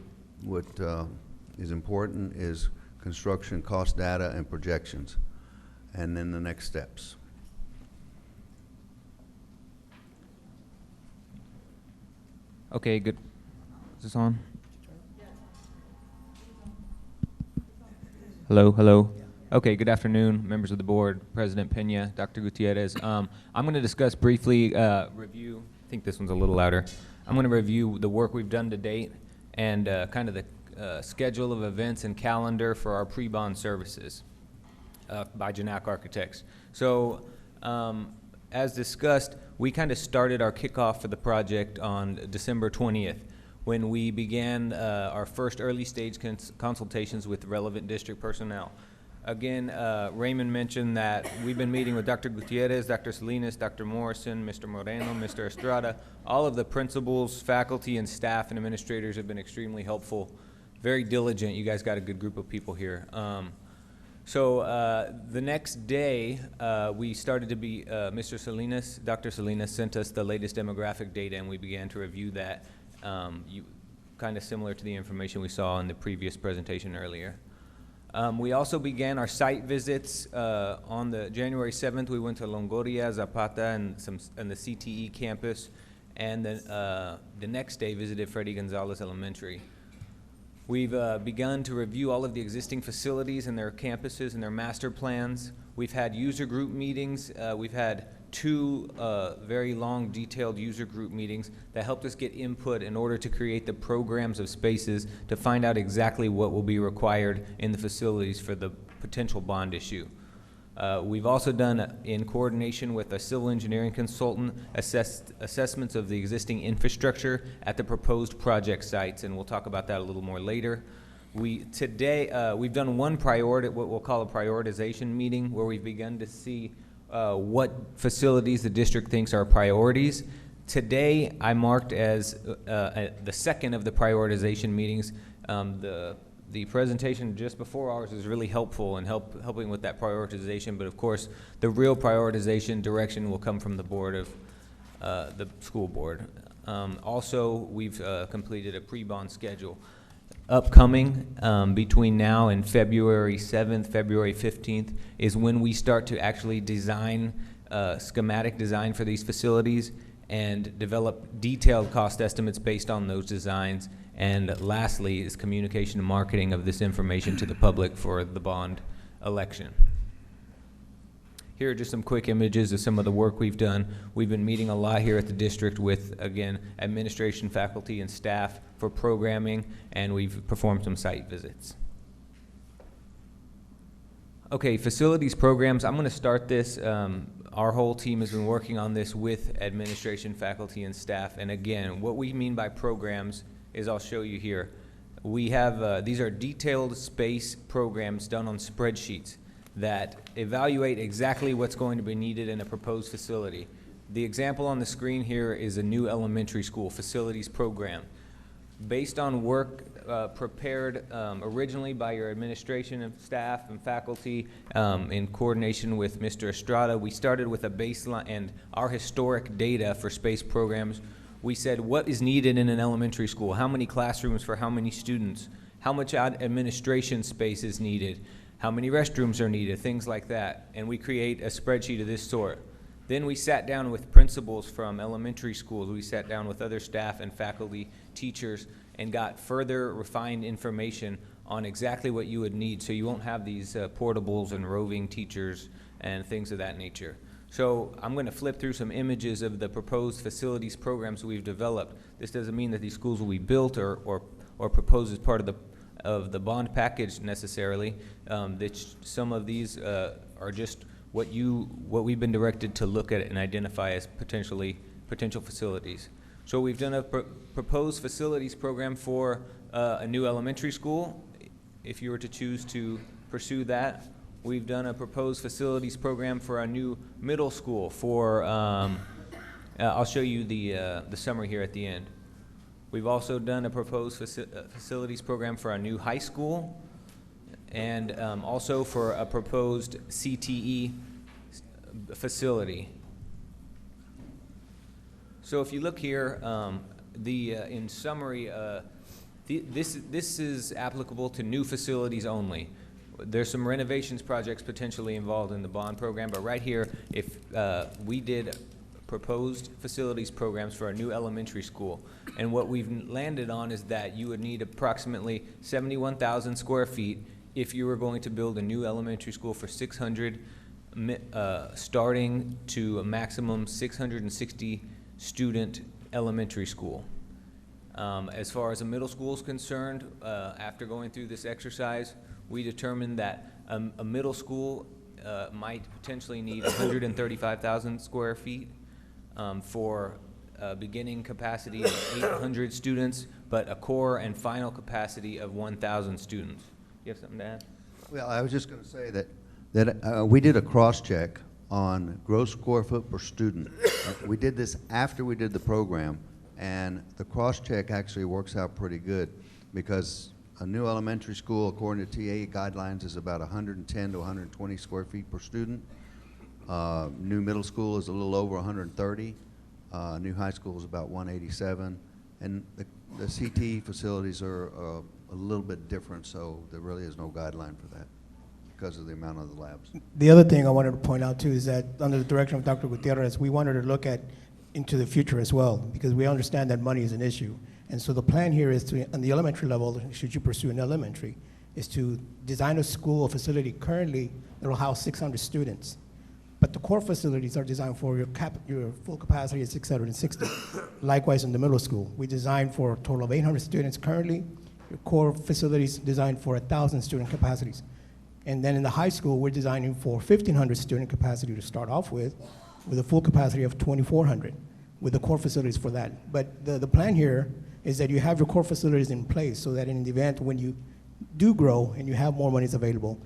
is important is construction cost data and projections. And then the next steps. Okay, good. Is this on? Hello, hello. Okay, good afternoon, members of the board, President Pena, Dr. Gutierrez. I'm going to discuss briefly, review, I think this one's a little louder. I'm going to review the work we've done to date and kind of the schedule of events and calendar for our pre-bond services by Janak Architects. So, as discussed, we kind of started our kickoff for the project on December 20th when we began our first early stage consultations with relevant district personnel. Again, Raymond mentioned that we've been meeting with Dr. Gutierrez, Dr. Salinas, Dr. Morrison, Mr. Moreno, Mr. Estrada. All of the principals, faculty, and staff and administrators have been extremely helpful, very diligent. You guys got a good group of people here. So the next day, we started to be, Mr. Salinas, Dr. Salinas sent us the latest demographic data, and we began to review that, kind of similar to the information we saw in the previous presentation earlier. We also began our site visits on the January 7th. We went to Longoria, Zapata, and the CTE campus, and then the next day visited Freddy Gonzalez Elementary. We've begun to review all of the existing facilities and their campuses and their master plans. We've had user group meetings. We've had 2 very long, detailed user group meetings that helped us get input in order to create the programs of spaces to find out exactly what will be required in the facilities for the potential bond issue. We've also done, in coordination with a civil engineering consultant, assessments of the existing infrastructure at the proposed project sites, and we'll talk about that a little more later. Today, we've done what we'll call a prioritization meeting, where we've begun to see what facilities the district thinks are priorities. Today, I marked as the second of the prioritization meetings. The presentation just before ours is really helpful in helping with that prioritization, but of course, the real prioritization direction will come from the board of the school board. Also, we've completed a pre-bond schedule. Upcoming between now and February 7th, February 15th is when we start to actually design schematic design for these facilities and develop detailed cost estimates based on those designs. And lastly is communication and marketing of this information to the public for the bond election. Here are just some quick images of some of the work we've done. We've been meeting a lot here at the district with, again, administration, faculty, and staff for programming, and we've performed some site visits. Okay, facilities programs. I'm going to start this. Our whole team has been working on this with administration, faculty, and staff. And again, what we mean by programs is I'll show you here. We have, these are detailed space programs done on spreadsheets that evaluate exactly what's going to be needed in a proposed facility. The example on the screen here is a new elementary school facilities program. Based on work prepared originally by your administration and staff and faculty in coordination with Mr. Estrada, we started with a baseline and our historic data for space programs. We said, what is needed in an elementary school? How many classrooms for how many students? How much administration space is needed? How many restrooms are needed? Things like that. And we create a spreadsheet of this sort. Then we sat down with principals from elementary schools. We sat down with other staff and faculty, teachers, and got further refined information on exactly what you would need so you won't have these portables and roving teachers and things of that nature. So I'm going to flip through some images of the proposed facilities programs we've developed. This doesn't mean that these schools will be built or proposed as part of the bond package necessarily. Some of these are just what we've been directed to look at and identify as potential facilities. So we've done a proposed facilities program for a new elementary school, if you were to choose to pursue that. We've done a proposed facilities program for a new middle school for, I'll show you the summary here at the end. We've also done a proposed facilities program for a new high school and also for a proposed CTE facility. So if you look here, in summary, this is applicable to new facilities only. There's some renovations projects potentially involved in the bond program, but right here, if we did proposed facilities programs for a new elementary school. And what we've landed on is that you would need approximately 71,000 square feet if you were going to build a new elementary school for 600, starting to a maximum 660 student elementary school. As far as a middle school is concerned, after going through this exercise, we determined that a middle school might potentially need 135,000 square feet for a beginning capacity of 800 students, but a core and final capacity of 1,000 students. You have something to add? Well, I was just going to say that we did a cross-check on gross square foot per student. We did this after we did the program, and the cross-check actually works out pretty good because a new elementary school, according to TA guidelines, is about 110 to 120 square feet per student. New middle school is a little over 130. New high school is about 187. And the CTE facilities are a little bit different, so there really is no guideline for that because of the amount of the labs. The other thing I wanted to point out too is that under the direction of Dr. Gutierrez, we wanted to look at into the future as well, because we understand that money is an issue. And so the plan here is to, on the elementary level, should you pursue an elementary, is to design a school or facility currently that will house 600 students. But the core facilities are designed for your full capacity is 660. Likewise in the middle school, we designed for a total of 800 students currently. Your core facilities designed for 1,000 student capacities. And then in the high school, we're designing for 1,500 student capacity to start off with a full capacity of 2,400 with the core facilities for that. But the plan here is that you have your core facilities in place so that in the event when you do grow and you have more monies available,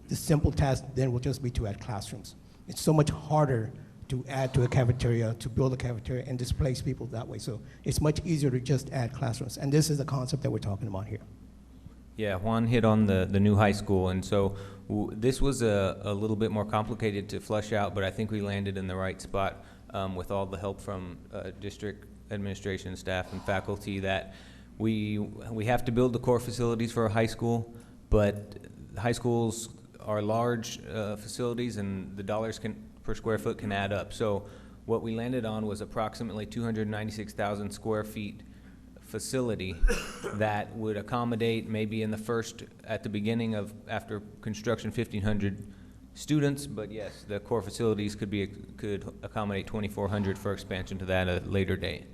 the simple task then will just be to add classrooms. It's so much harder to add to a cafeteria, to build a cafeteria and displace people that way. So it's much easier to just add classrooms. And this is the concept that we're talking about here. Yeah, Juan hit on the new high school, and so this was a little bit more complicated to flush out, but I think we landed in the right spot with all the help from district administration, staff, and faculty that we have to build the core facilities for a high school, but high schools are large facilities, and the dollars per square foot can add up. So what we landed on was approximately 296,000 square feet facility that would accommodate maybe at the beginning of after construction 1,500 students, but yes, the core facilities could accommodate 2,400 for expansion to that at a later date.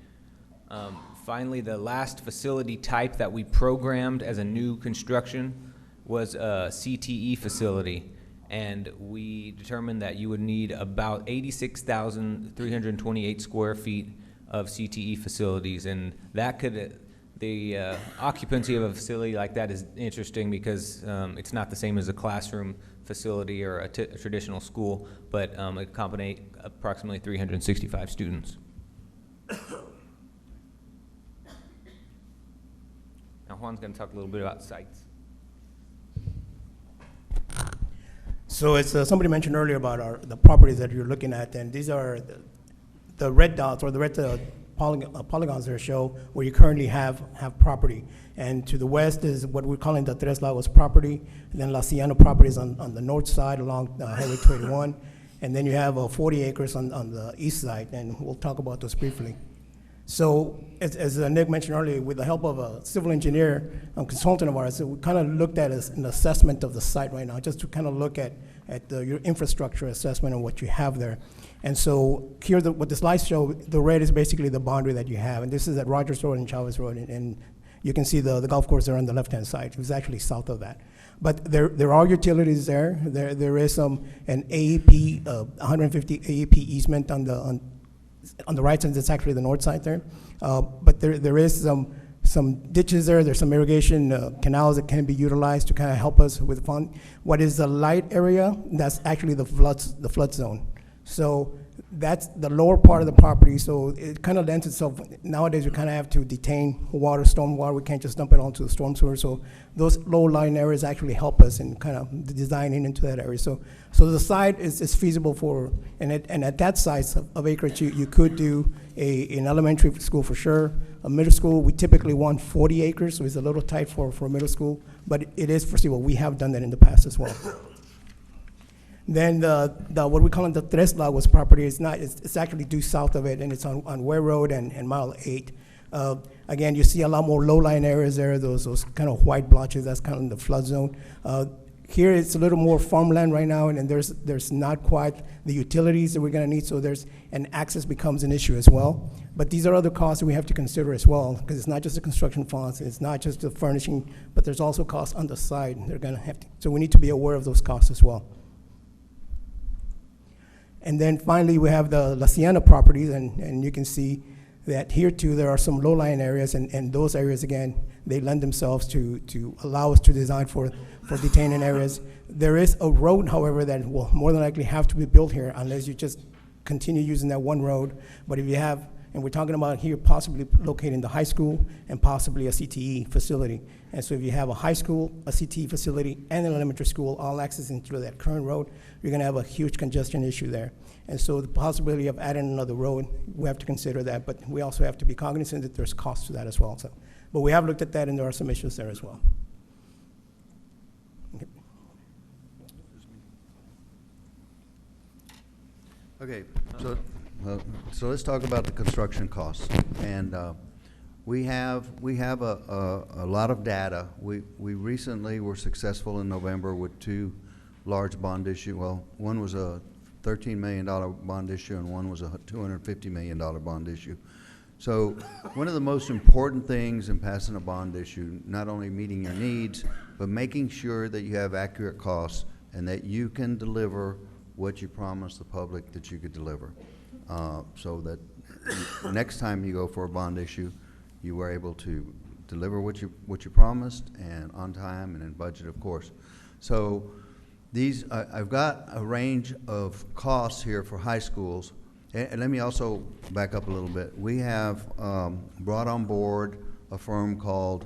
Finally, the last facility type that we programmed as a new construction was a CTE facility, and we determined that you would need about 86,328 square feet of CTE facilities, and that could, the occupancy of a facility like that is interesting because it's not the same as a classroom facility or a traditional school, but it accommodate approximately 365 students. Now Juan's going to talk a little bit about sites. So as somebody mentioned earlier about the properties that you're looking at, and these are the red dots or the red polygons there show where you currently have property. And to the west is what we're calling the Tres Lagos property, and then La Ciano property is on the north side along Highway 281. And then you have 40 acres on the east side, and we'll talk about those briefly. So as Nick mentioned earlier, with the help of a civil engineer consultant of ours, so we kind of looked at an assessment of the site right now, just to kind of look at your infrastructure assessment and what you have there. And so here, what the slides show, the red is basically the boundary that you have. And this is at Rogers Road and Chavez Road. And you can see the golf course there on the left-hand side. It was actually south of that. But there are utilities there. There is an AEP, 150 AEP easement on the right side. It's actually the north side there. But there is some ditches there. There's some irrigation canals that can be utilized to kind of help us with fund. What is the light area? That's actually the flood zone. So that's the lower part of the property. So it kind of lends itself. Nowadays, we kind of have to detain water, storm water. We can't just dump it onto the storm sewer. So those low-lying areas actually help us in kind of designing into that area. So the site is feasible for, and at that size of acreage, you could do an elementary school for sure. A middle school, we typically want 40 acres, so it's a little tight for a middle school, but it is foreseeable. We have done that in the past as well. Then what we call the Tres Lagos property is not, it's actually due south of it, and it's on Ware Road and Mile 8. Again, you see a lot more low-lying areas there, those kind of white blotches, that's kind of in the flood zone. Here, it's a little more farmland right now, and there's not quite the utilities that we're gonna need, so and access becomes an issue as well. But these are other costs that we have to consider as well, because it's not just the construction funds, it's not just the furnishing, but there's also costs on the side they're gonna have to, so we need to be aware of those costs as well. And then finally, we have the La Siena properties, and you can see that here too, there are some low-lying areas, and those areas, again, they lend themselves to allow us to design for detaining areas. There is a road, however, that will more than likely have to be built here unless you just continue using that one road. But if you have, and we're talking about here possibly locating the high school and possibly a CTE facility. And so if you have a high school, a CTE facility, and an elementary school all accessing through that current road, you're gonna have a huge congestion issue there. And so the possibility of adding another road, we have to consider that, but we also have to be cognizant that there's cost to that as well. So, but we have looked at that, and there are some issues there as well. Okay, so let's talk about the construction costs. And we have a lot of data. We recently were successful in November with 2 large bond issue. Well, one was a $13 million bond issue, and one was a $250 million bond issue. So one of the most important things in passing a bond issue, not only meeting your needs, but making sure that you have accurate costs and that you can deliver what you promised the public that you could deliver. So that next time you go for a bond issue, you were able to deliver what you promised, and on time and in budget, of course. So these, I've got a range of costs here for high schools. And let me also back up a little bit. We have brought on board a firm called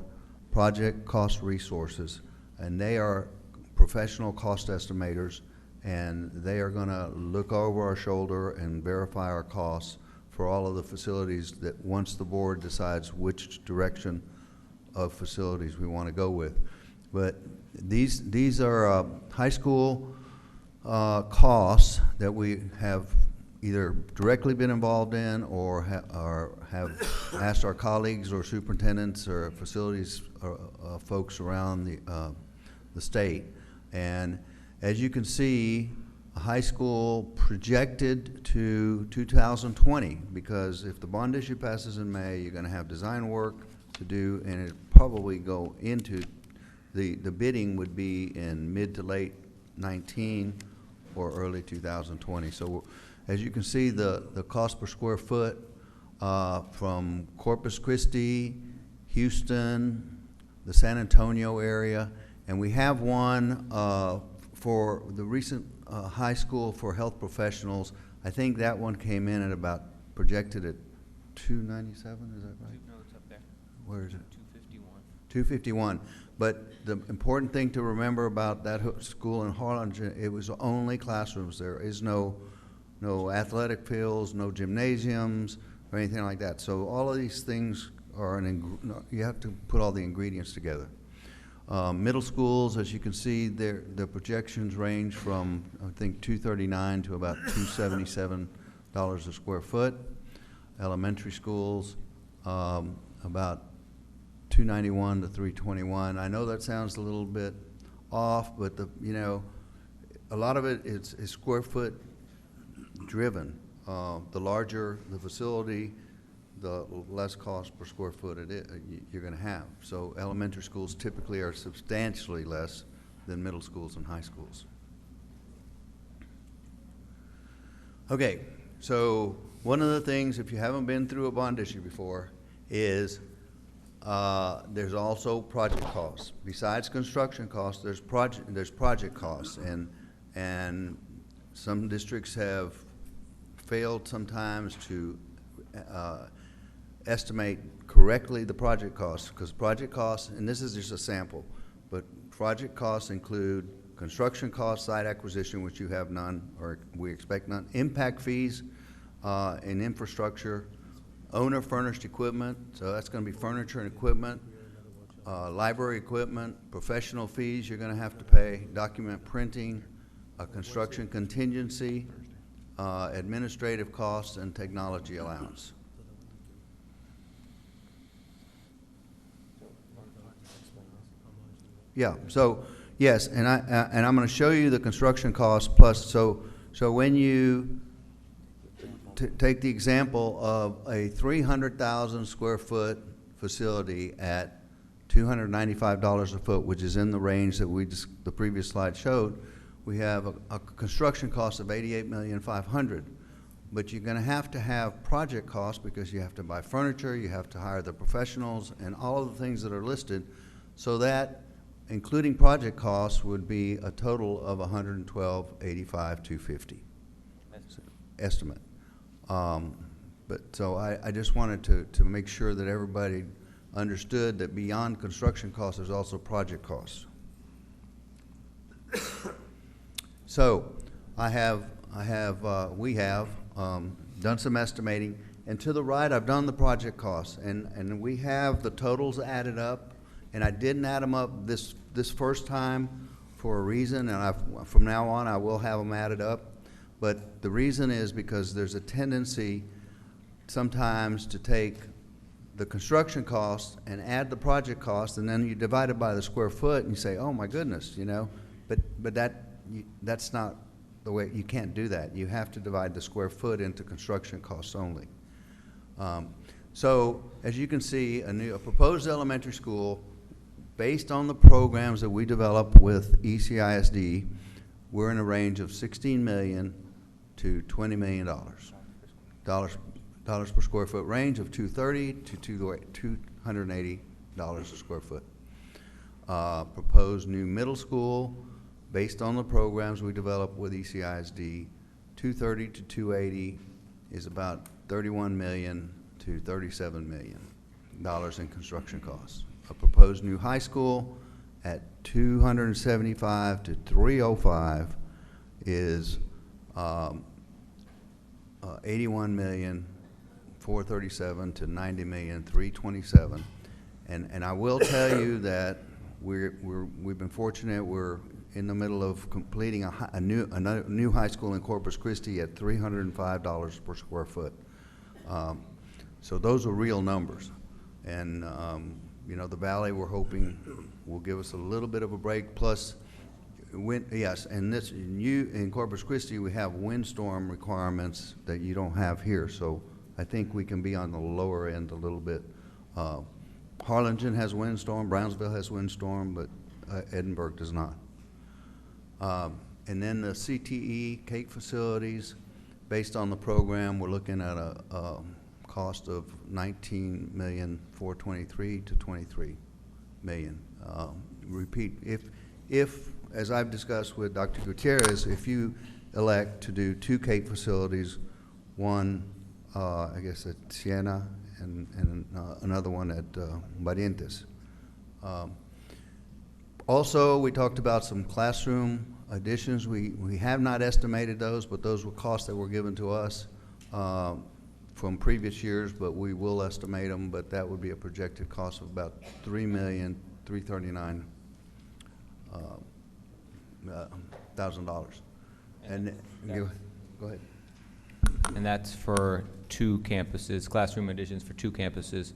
Project Cost Resources, and they are professional cost estimators, and they are gonna look over our shoulder and verify our costs for all of the facilities that once the board decides which direction of facilities we wanna go with. But these are high school costs that we have either directly been involved in or have asked our colleagues or superintendents or facilities folks around the state. And as you can see, a high school projected to 2020, because if the bond issue passes in May, you're going to have design work to do, and it probably go into the bidding would be in mid to late 19 or early 2020. So as you can see, the cost per square foot from Corpus Christi, Houston, the San Antonio area, and we have one for the recent high school for health professionals. I think that one came in at about projected at 297, is that right? No, it's up there. Where is it? 251. 251. But the important thing to remember about that school in Harlingen, it was only classrooms. There is no athletic fields, no gymnasiums, or anything like that. So all of these things are you have to put all the ingredients together. Middle schools, as you can see, their projections range from, I think, $239 to about $277 a square foot. Elementary schools, about $291 to $321. I know that sounds a little bit off, but a lot of it is square foot driven. The larger the facility, the less cost per square foot you're going to have. So elementary schools typically are substantially less than middle schools and high schools. Okay, so one of the things, if you haven't been through a bond issue before, is there's also project costs. Besides construction costs, there's project costs, and some districts have failed sometimes to estimate correctly the project costs, because project costs, and this is just a sample, but project costs include construction costs, site acquisition, which you have none, or we expect none, impact fees in infrastructure, owner furnished equipment, so that's going to be furniture and equipment, library equipment, professional fees you're going to have to pay, document printing, a construction contingency, administrative costs, and technology allowance. Yeah, so, yes, and I'm gonna show you the construction costs plus, so when you take the example of a 300,000 square foot facility at $295 a foot, which is in the range that the previous slide showed, we have a construction cost of $88,500,000. But you're gonna have to have project costs because you have to buy furniture, you have to hire the professionals, and all of the things that are listed, so that, including project costs, would be a total of $112,85,250 estimate. But so I just wanted to make sure that everybody understood that beyond construction costs, there's also project costs. So we have done some estimating, and to the right, I've done the project costs, and we have the totals added up, and I didn't add them up this first time for a reason, and from now on, I will have them added up. But the reason is because there's a tendency sometimes to take the construction costs and add the project costs, and then you divide it by the square foot, and you say, oh my goodness, you know, but that's not the way. You can't do that. You have to divide the square foot into construction costs only. So as you can see, a proposed elementary school, based on the programs that we develop with ECISD, we're in a range of $16 million to $20 million. Dollars per square foot, range of $230 to $280 a square foot. Proposed new middle school, based on the programs we develop with ECISD, $230 to $280 is about $31 million to $37 million in construction costs. A proposed new high school at $275 to $305 is $81 million, $437 to $90 million, $327. And I will tell you that we've been fortunate. We're in the middle of completing a new high school in Corpus Christi at $305 per square foot. So those are real numbers. And you know, the Valley, we're hoping, will give us a little bit of a break. Plus, yes, and in Corpus Christi, we have windstorm requirements that you don't have here. So I think we can be on the lower end a little bit. Harlingen has windstorm, Brownsville has windstorm, but Edinburgh does not. And then the CTE cake facilities, based on the program, we're looking at a cost of $19,423,000 to $23 million. Repeat, if, as I've discussed with Dr. Gutierrez, if you elect to do 2 cake facilities, one, I guess at Siena, and another one at Barrientos. Also, we talked about some classroom additions. We have not estimated those, but those were costs that were given to us from previous years, but we will estimate them, but that would be a projected cost of about $3,339,000. And go ahead. And that's for 2 campuses, classroom additions for 2 campuses,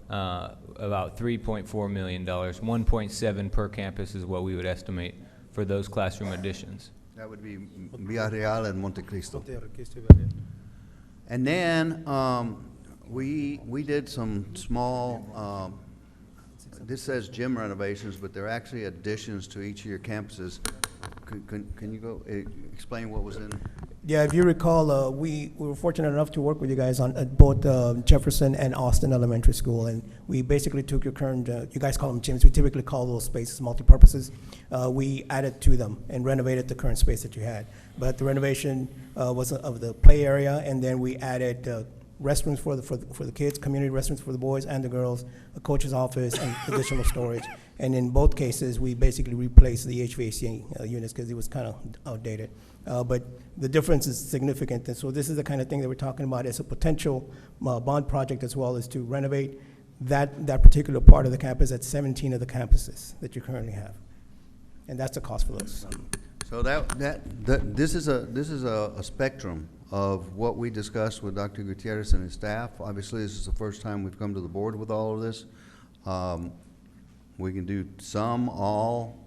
about $3.4 million. 1.7 per campus is what we would estimate for those classroom additions. That would be Villarreal and Monte Cristo. And then we did some small, this says gym renovations, but they're actually additions to each of your campuses. Can you go explain what was in? Yeah, if you recall, we were fortunate enough to work with you guys on at both Jefferson and Austin Elementary School, and we basically took your current, you guys call them gyms, we typically call those spaces multi-purposes. We added to them and renovated the current space that you had. But the renovation was of the play area, and then we added restrooms for the kids, community restrooms for the boys and the girls, a coach's office, and additional storage. And in both cases, we basically replaced the HVAC units because it was kind of outdated. But the difference is significant, and so this is the kind of thing that we're talking about as a potential bond project, as well as to renovate that particular part of the campus at 17 of the campuses that you currently have. And that's the cost for those. So this is a spectrum of what we discussed with Dr. Gutierrez and his staff. Obviously, this is the first time we've come to the board with all of this. We can do some, all,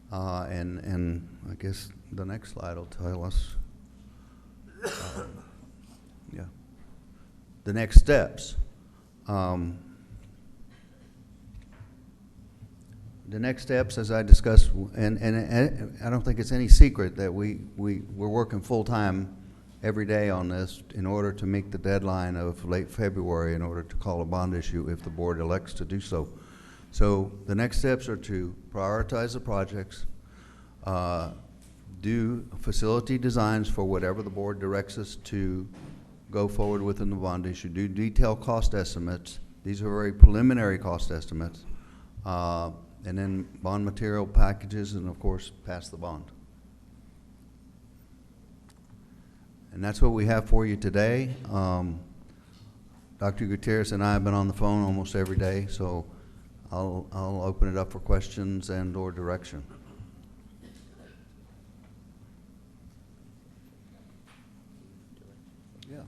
and I guess the next slide will tell us, yeah, the next steps. The next steps, as I discussed, and I don't think it's any secret that we're working full-time every day on this in order to meet the deadline of late February in order to call a bond issue if the board elects to do so. So the next steps are to prioritize the projects, do facility designs for whatever the board directs us to go forward with in the bond issue, do detailed cost estimates. These are very preliminary cost estimates. And then bond material packages, and of course, pass the bond. And that's what we have for you today. Dr. Gutierrez and I have been on the phone almost every day, so I'll open it up for questions and/or direction. Yeah.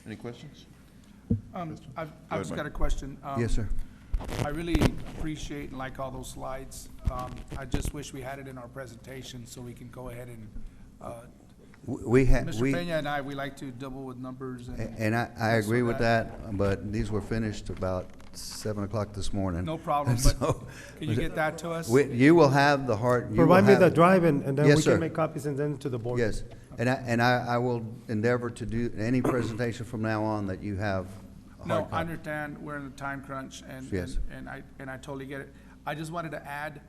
Any questions? I've just got a question. Yes, sir. I really appreciate and like all those slides. I just wish we had it in our presentation so we can go ahead and, Mr. Peña and I, we like to double with numbers. And I agree with that, but these were finished about 7 o'clock this morning. No problem, So- but can you get that to us? You will have the hard. Provide me the drive, and then Yes, we sir. can make copies and then to the board. Yes, and I will endeavor to do any presentation from now on that you have a hard No, copy. I understand we're in a time crunch, and, Yes. and I totally get it. I just wanted to add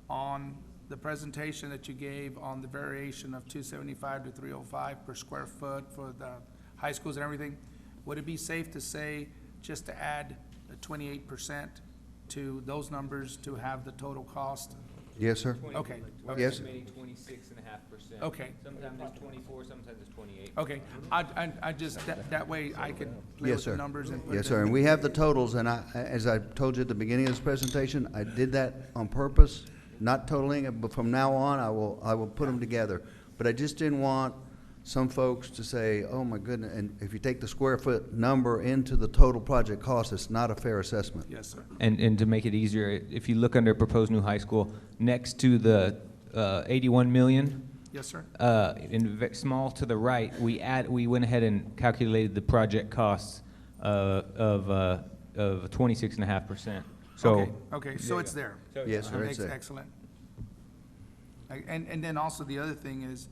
on the presentation that you gave on the variation of 275 to 305 per square foot for the high schools and everything. Would it be safe to say, just to add the 28% to those numbers to have the total cost? Yes, sir. Okay. Yes. Estimating 26.5%. Okay. Sometimes it's 24, sometimes it's 28. Okay, I just, that way I could play Yes, with sir. the numbers and put Yes, it sir, in. and we have the totals, and as I told you at the beginning of this presentation, I did that on purpose, not totaling it, but from now on, I will put them together. But I just didn't want some folks to say, oh my goodness, and if you take the square foot number into the total project cost, it's not a fair assessment. Yes, sir. And to make it easier, if you look under proposed new high school, next to the 81 million, Yes, sir. small to the right, we went ahead and calculated the project costs of 26.5%. So Okay, so it's there. Yes, sir, it's there. Excellent. And then also the other thing is,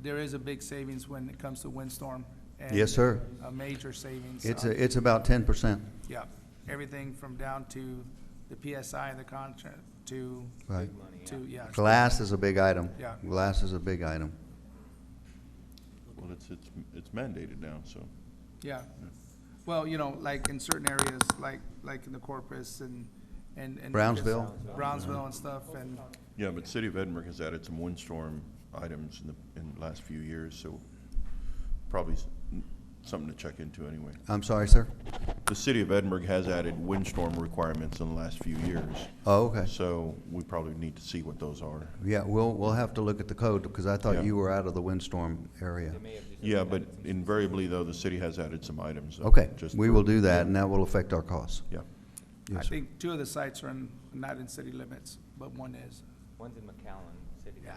there is a big savings when it comes to windstorm. and Yes, sir. A major savings. It's about 10%. Yeah, everything from down to the PSI and the contract to. Right. Yeah. Glass is a big item. Yeah. Glass is a big item. Well, it's mandated now, so. Yeah. Well, like in certain areas, like in the Corpus and. Brownsville. Brownsville and stuff, and. Yeah, but City of Edinburgh has added some windstorm items in the last few years, so probably something to check into anyway. I'm sorry, sir? The City of Edinburgh has added windstorm requirements in the last few years. Oh, okay. So we probably need to see what those are. Yeah, we'll have to look at the code, because I thought Yeah. you were out of the windstorm area. Yeah, but invariably, though, the city has added some items. Okay, just we for- will do that, and that will affect our costs. Yeah. I Yes, sir. think 2 of the sites are not in city limits, but one is. one's in McAllen City. Yeah.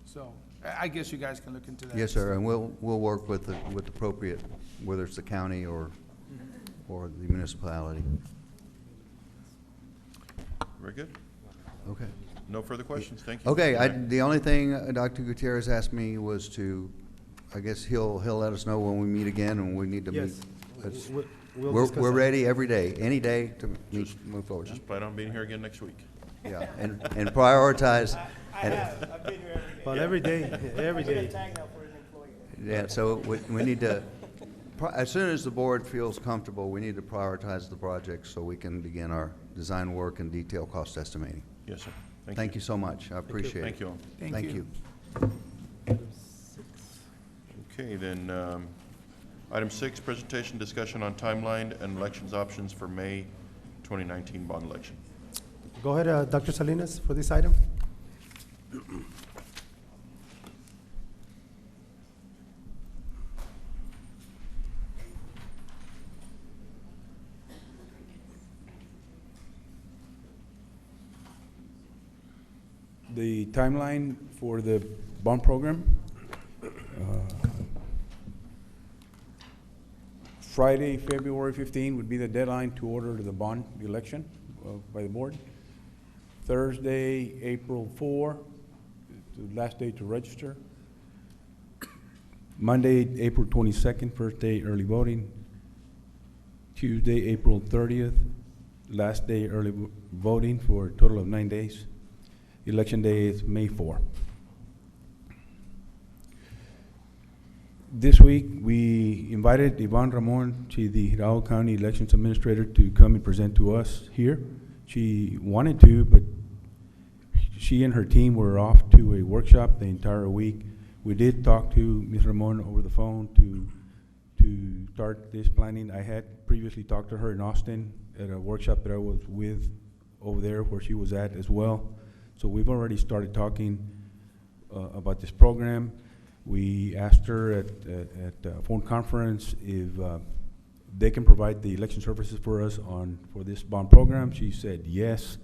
So I guess you guys can look into that. Yes, sir, and we'll work with appropriate, whether it's the county or the municipality. Very good. Okay. No further questions? Thank you. Okay, the only thing Dr. Gutierrez asked me was to, I guess he'll let us know when we meet again and we need to meet. Yes. That's- We'll We're discuss that. ready every day, any day to move forward. Just plan on being here again next week. Yeah, and prioritize. Well, every day, every day. Yeah, so we need to, as soon as the board feels comfortable, we need to prioritize the project so we can begin our design work and detailed cost estimating. Yes, sir. Thank you so much. I appreciate it. Thank you all. Thank you. Okay, then, item 6, presentation discussion on timeline and elections options for May 2019 bond election. Go ahead, Dr. Salinas, for this item. The timeline for the bond program. Friday, February 15 would be the deadline to order the bond election by the board. Thursday, April 4, the last day to register. Monday, April 22nd, first day early voting. Tuesday, April 30th, last day early voting for a total of 9 days. Election day is May 4. This week, we invited Yvonne Ramon, she's the Hidalgo County Elections Administrator, to come and present to us here. She wanted to, but she and her team were off to a workshop the entire week. We did talk to Ms. Ramon over the phone to start this planning. I had previously talked to her in Austin at a workshop that I was with over there where she was at as well. So we've already started talking about this program. We asked her at a phone conference if they can provide the election services for us for this bond program. She said yes.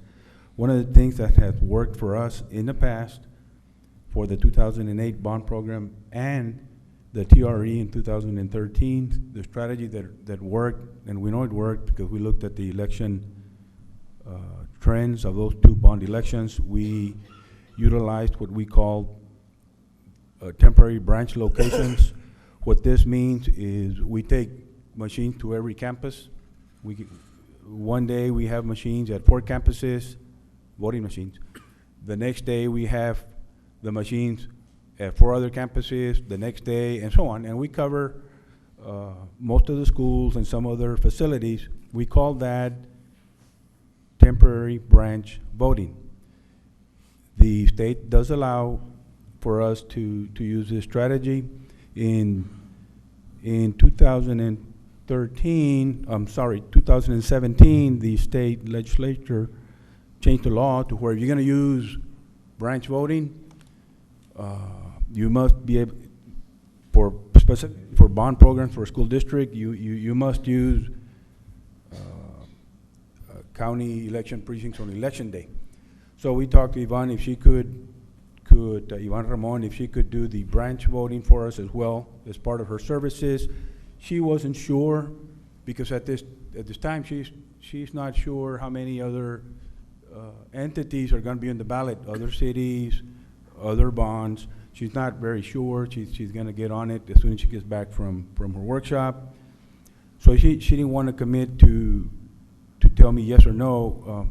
One of the things that has worked for us in the past for the 2008 bond program and the TRE in 2013, the strategy that worked, and we know it worked because we looked at the election trends of those two bond elections. We utilized what we call temporary branch locations. What this means is we take machines to every campus. One day we have machines at 4 campuses, voting machines. The next day we have the machines at 4 other campuses, the next day, and so on. And we cover most of the schools and some other facilities. We call that temporary branch voting. The state does allow for us to use this strategy. In 2017, the state legislature changed the law to where if you're going to use branch voting, you must be able, for bond programs for a school district, you must use county election precincts on election day. So we talked to Yvonne if she could Yvonne Ramon, if she could do the branch voting for us as well as part of her services. She wasn't sure because at this time she's not sure how many other entities are going to be on the ballot, other cities, other bonds. She's not very sure. She's going to get on it as soon as she gets back from her workshop. So she didn't want to commit to tell me yes or no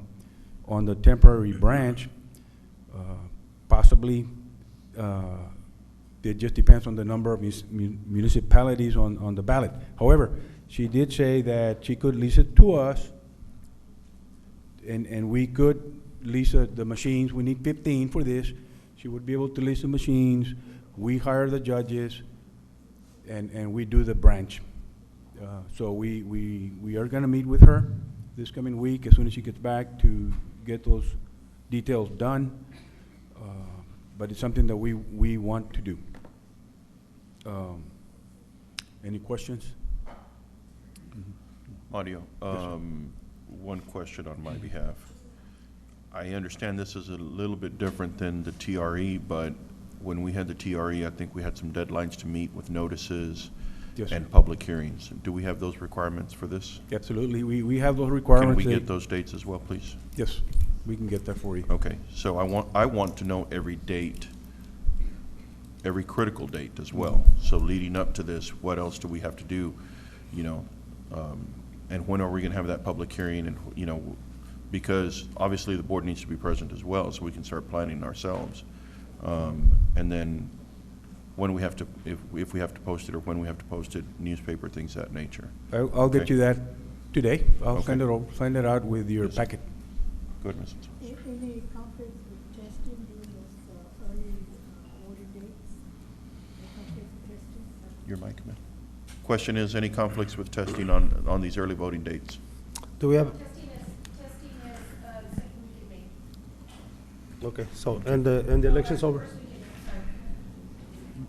on the temporary branch. Possibly, it just depends on the number of municipalities on the ballot. However, she did say that she could lease it to us, and we could lease the machines. We need 15 for this. She would be able to lease the machines. We hire the judges, and we do the branch. So we are going to meet with her this coming week as soon as she gets back to get those details done. But it's something that we want to do. Any questions? Audio. One question on my behalf. I understand this is a little bit different than the TRE, but when we had the TRE, I think we had some deadlines to meet with notices and public hearings. Do we have those requirements for this? Absolutely. We have those requirements. Can we get those dates as well, please? Yes, we can get that for you. Okay. So I want to know every date, every critical date as well. So leading up to this, what else do we have to do, and when are we going to have that public hearing? And, because obviously the board needs to be present as well, so we can start planning ourselves. And then when we have to, if we have to post it, or when we have to post it, newspaper, things of that nature. I'll get you that today. I'll Okay. send it out with your packet. Good, Mrs. Any conflicts with testing during those early order dates? Any conflicts with testing? Your mic, ma'am. Question is, any conflicts with testing on these early voting dates? Do we have? Testing is second week in May. Okay, so, and the election's over?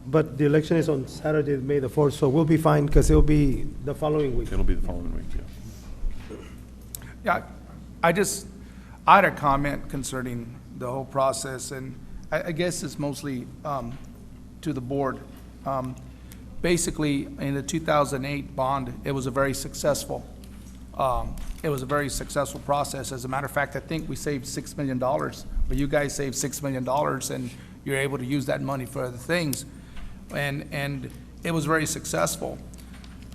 But the election is on Saturday, May the 4th, so we'll be fine because it'll be the following week. It'll be the following week, yeah. Yeah, I had a comment concerning the whole process, and I guess it's mostly to the board. Basically, in the 2008 bond, it was a very successful process. As a matter of fact, I think we saved $6 million, but you guys saved $6 million, and you're able to use that money for other things. And it was very successful.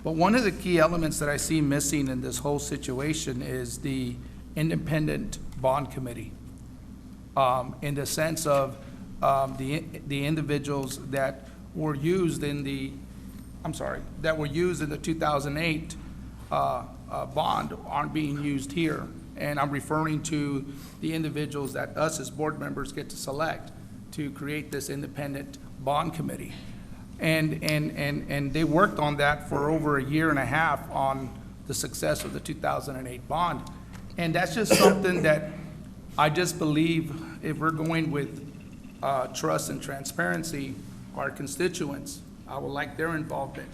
But one of the key elements that I see missing in this whole situation is the independent bond committee, in the sense of the individuals that were used in the, that were used in the 2008 bond aren't being used here. And I'm referring to the individuals that us as board members get to select to create this independent bond committee. And they worked on that for over a year and a half on the success of the 2008 bond. And that's just something that I just believe, if we're going with trust and transparency, our constituents, I would like their involvement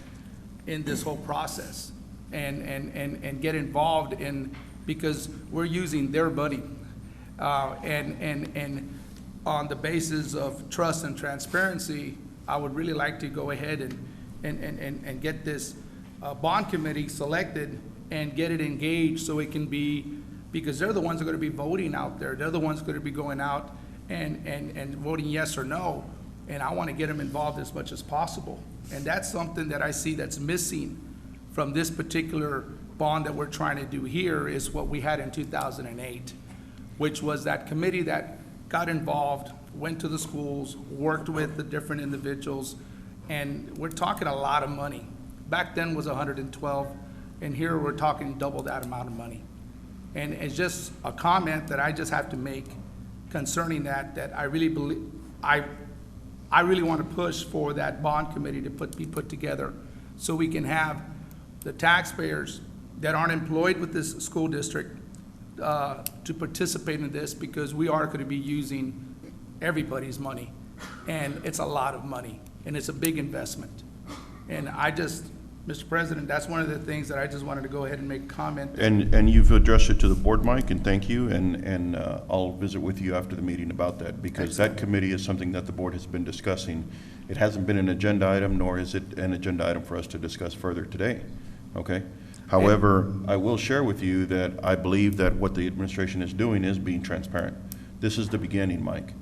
in this whole process and get involved in, because we're using their money. And on the basis of trust and transparency, I would really like to go ahead and get this bond committee selected and get it engaged so it can be, because they're the ones that are going to be voting out there. They're the ones going to be going out and voting yes or no. And I want to get them involved as much as possible. And that's something that I see that's missing from this particular bond that we're trying to do here, is what we had in 2008, which was that committee that got involved, went to the schools, worked with the different individuals, and we're talking a lot of money. Back then was 112, and here we're talking double that amount of money. And it's just a comment that I just have to make concerning that I really believe, I really want to push for that bond committee to be put together so we can have the taxpayers that aren't employed with this school district to participate in this, because we are going to be using everybody's money, and it's a lot of money, and it's a big investment. And I just, Mr. President, that's one of the things that I just wanted to go ahead and make a comment. And you've addressed it to the board, Mike, and thank you, and I'll visit with you after the meeting about that, because that committee is something that the board has been discussing. It hasn't been an agenda item, nor is it an agenda item for us to discuss further today, okay? However, I will share with you that I believe that what the administration is doing is being transparent. This is the beginning, Mike.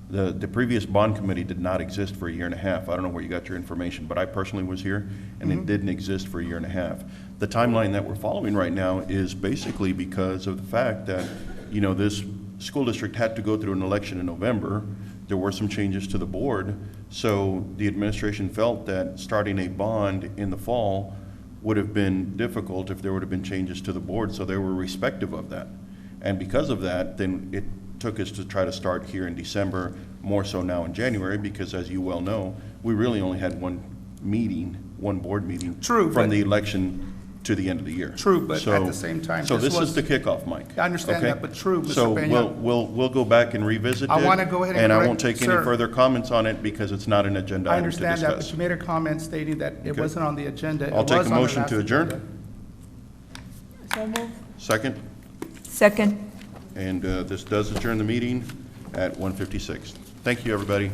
The previous bond committee did not exist for a year and a half. I don't know where you got your information, but I personally was here, and it didn't exist for a year and a half. The timeline that we're following right now is basically because of the fact that, you know, this school district had to go through an election in November. There were some changes to the board, so the administration felt that starting a bond in the fall would have been difficult if there would have been changes to the board, so they were respective of that. And because of that, then it took us to try to start here in December, more so now in January, because as you well know, we really only had one board meeting from the election to the end of the year. True, but at the same time, so this is the kickoff, Mike. I understand that, but true, Mr. So Peña. we'll go back and revisit it. I want to go ahead and I correct- won't take sir, any further comments on it because it's not an agenda I item to discuss. understand that, but you made a comment stating that it Okay. wasn't on the agenda. I'll It take was a on the motion last to adjourn. agenda. So moved. Second, Second. and this does adjourn the meeting at 1:56. Thank you, everybody.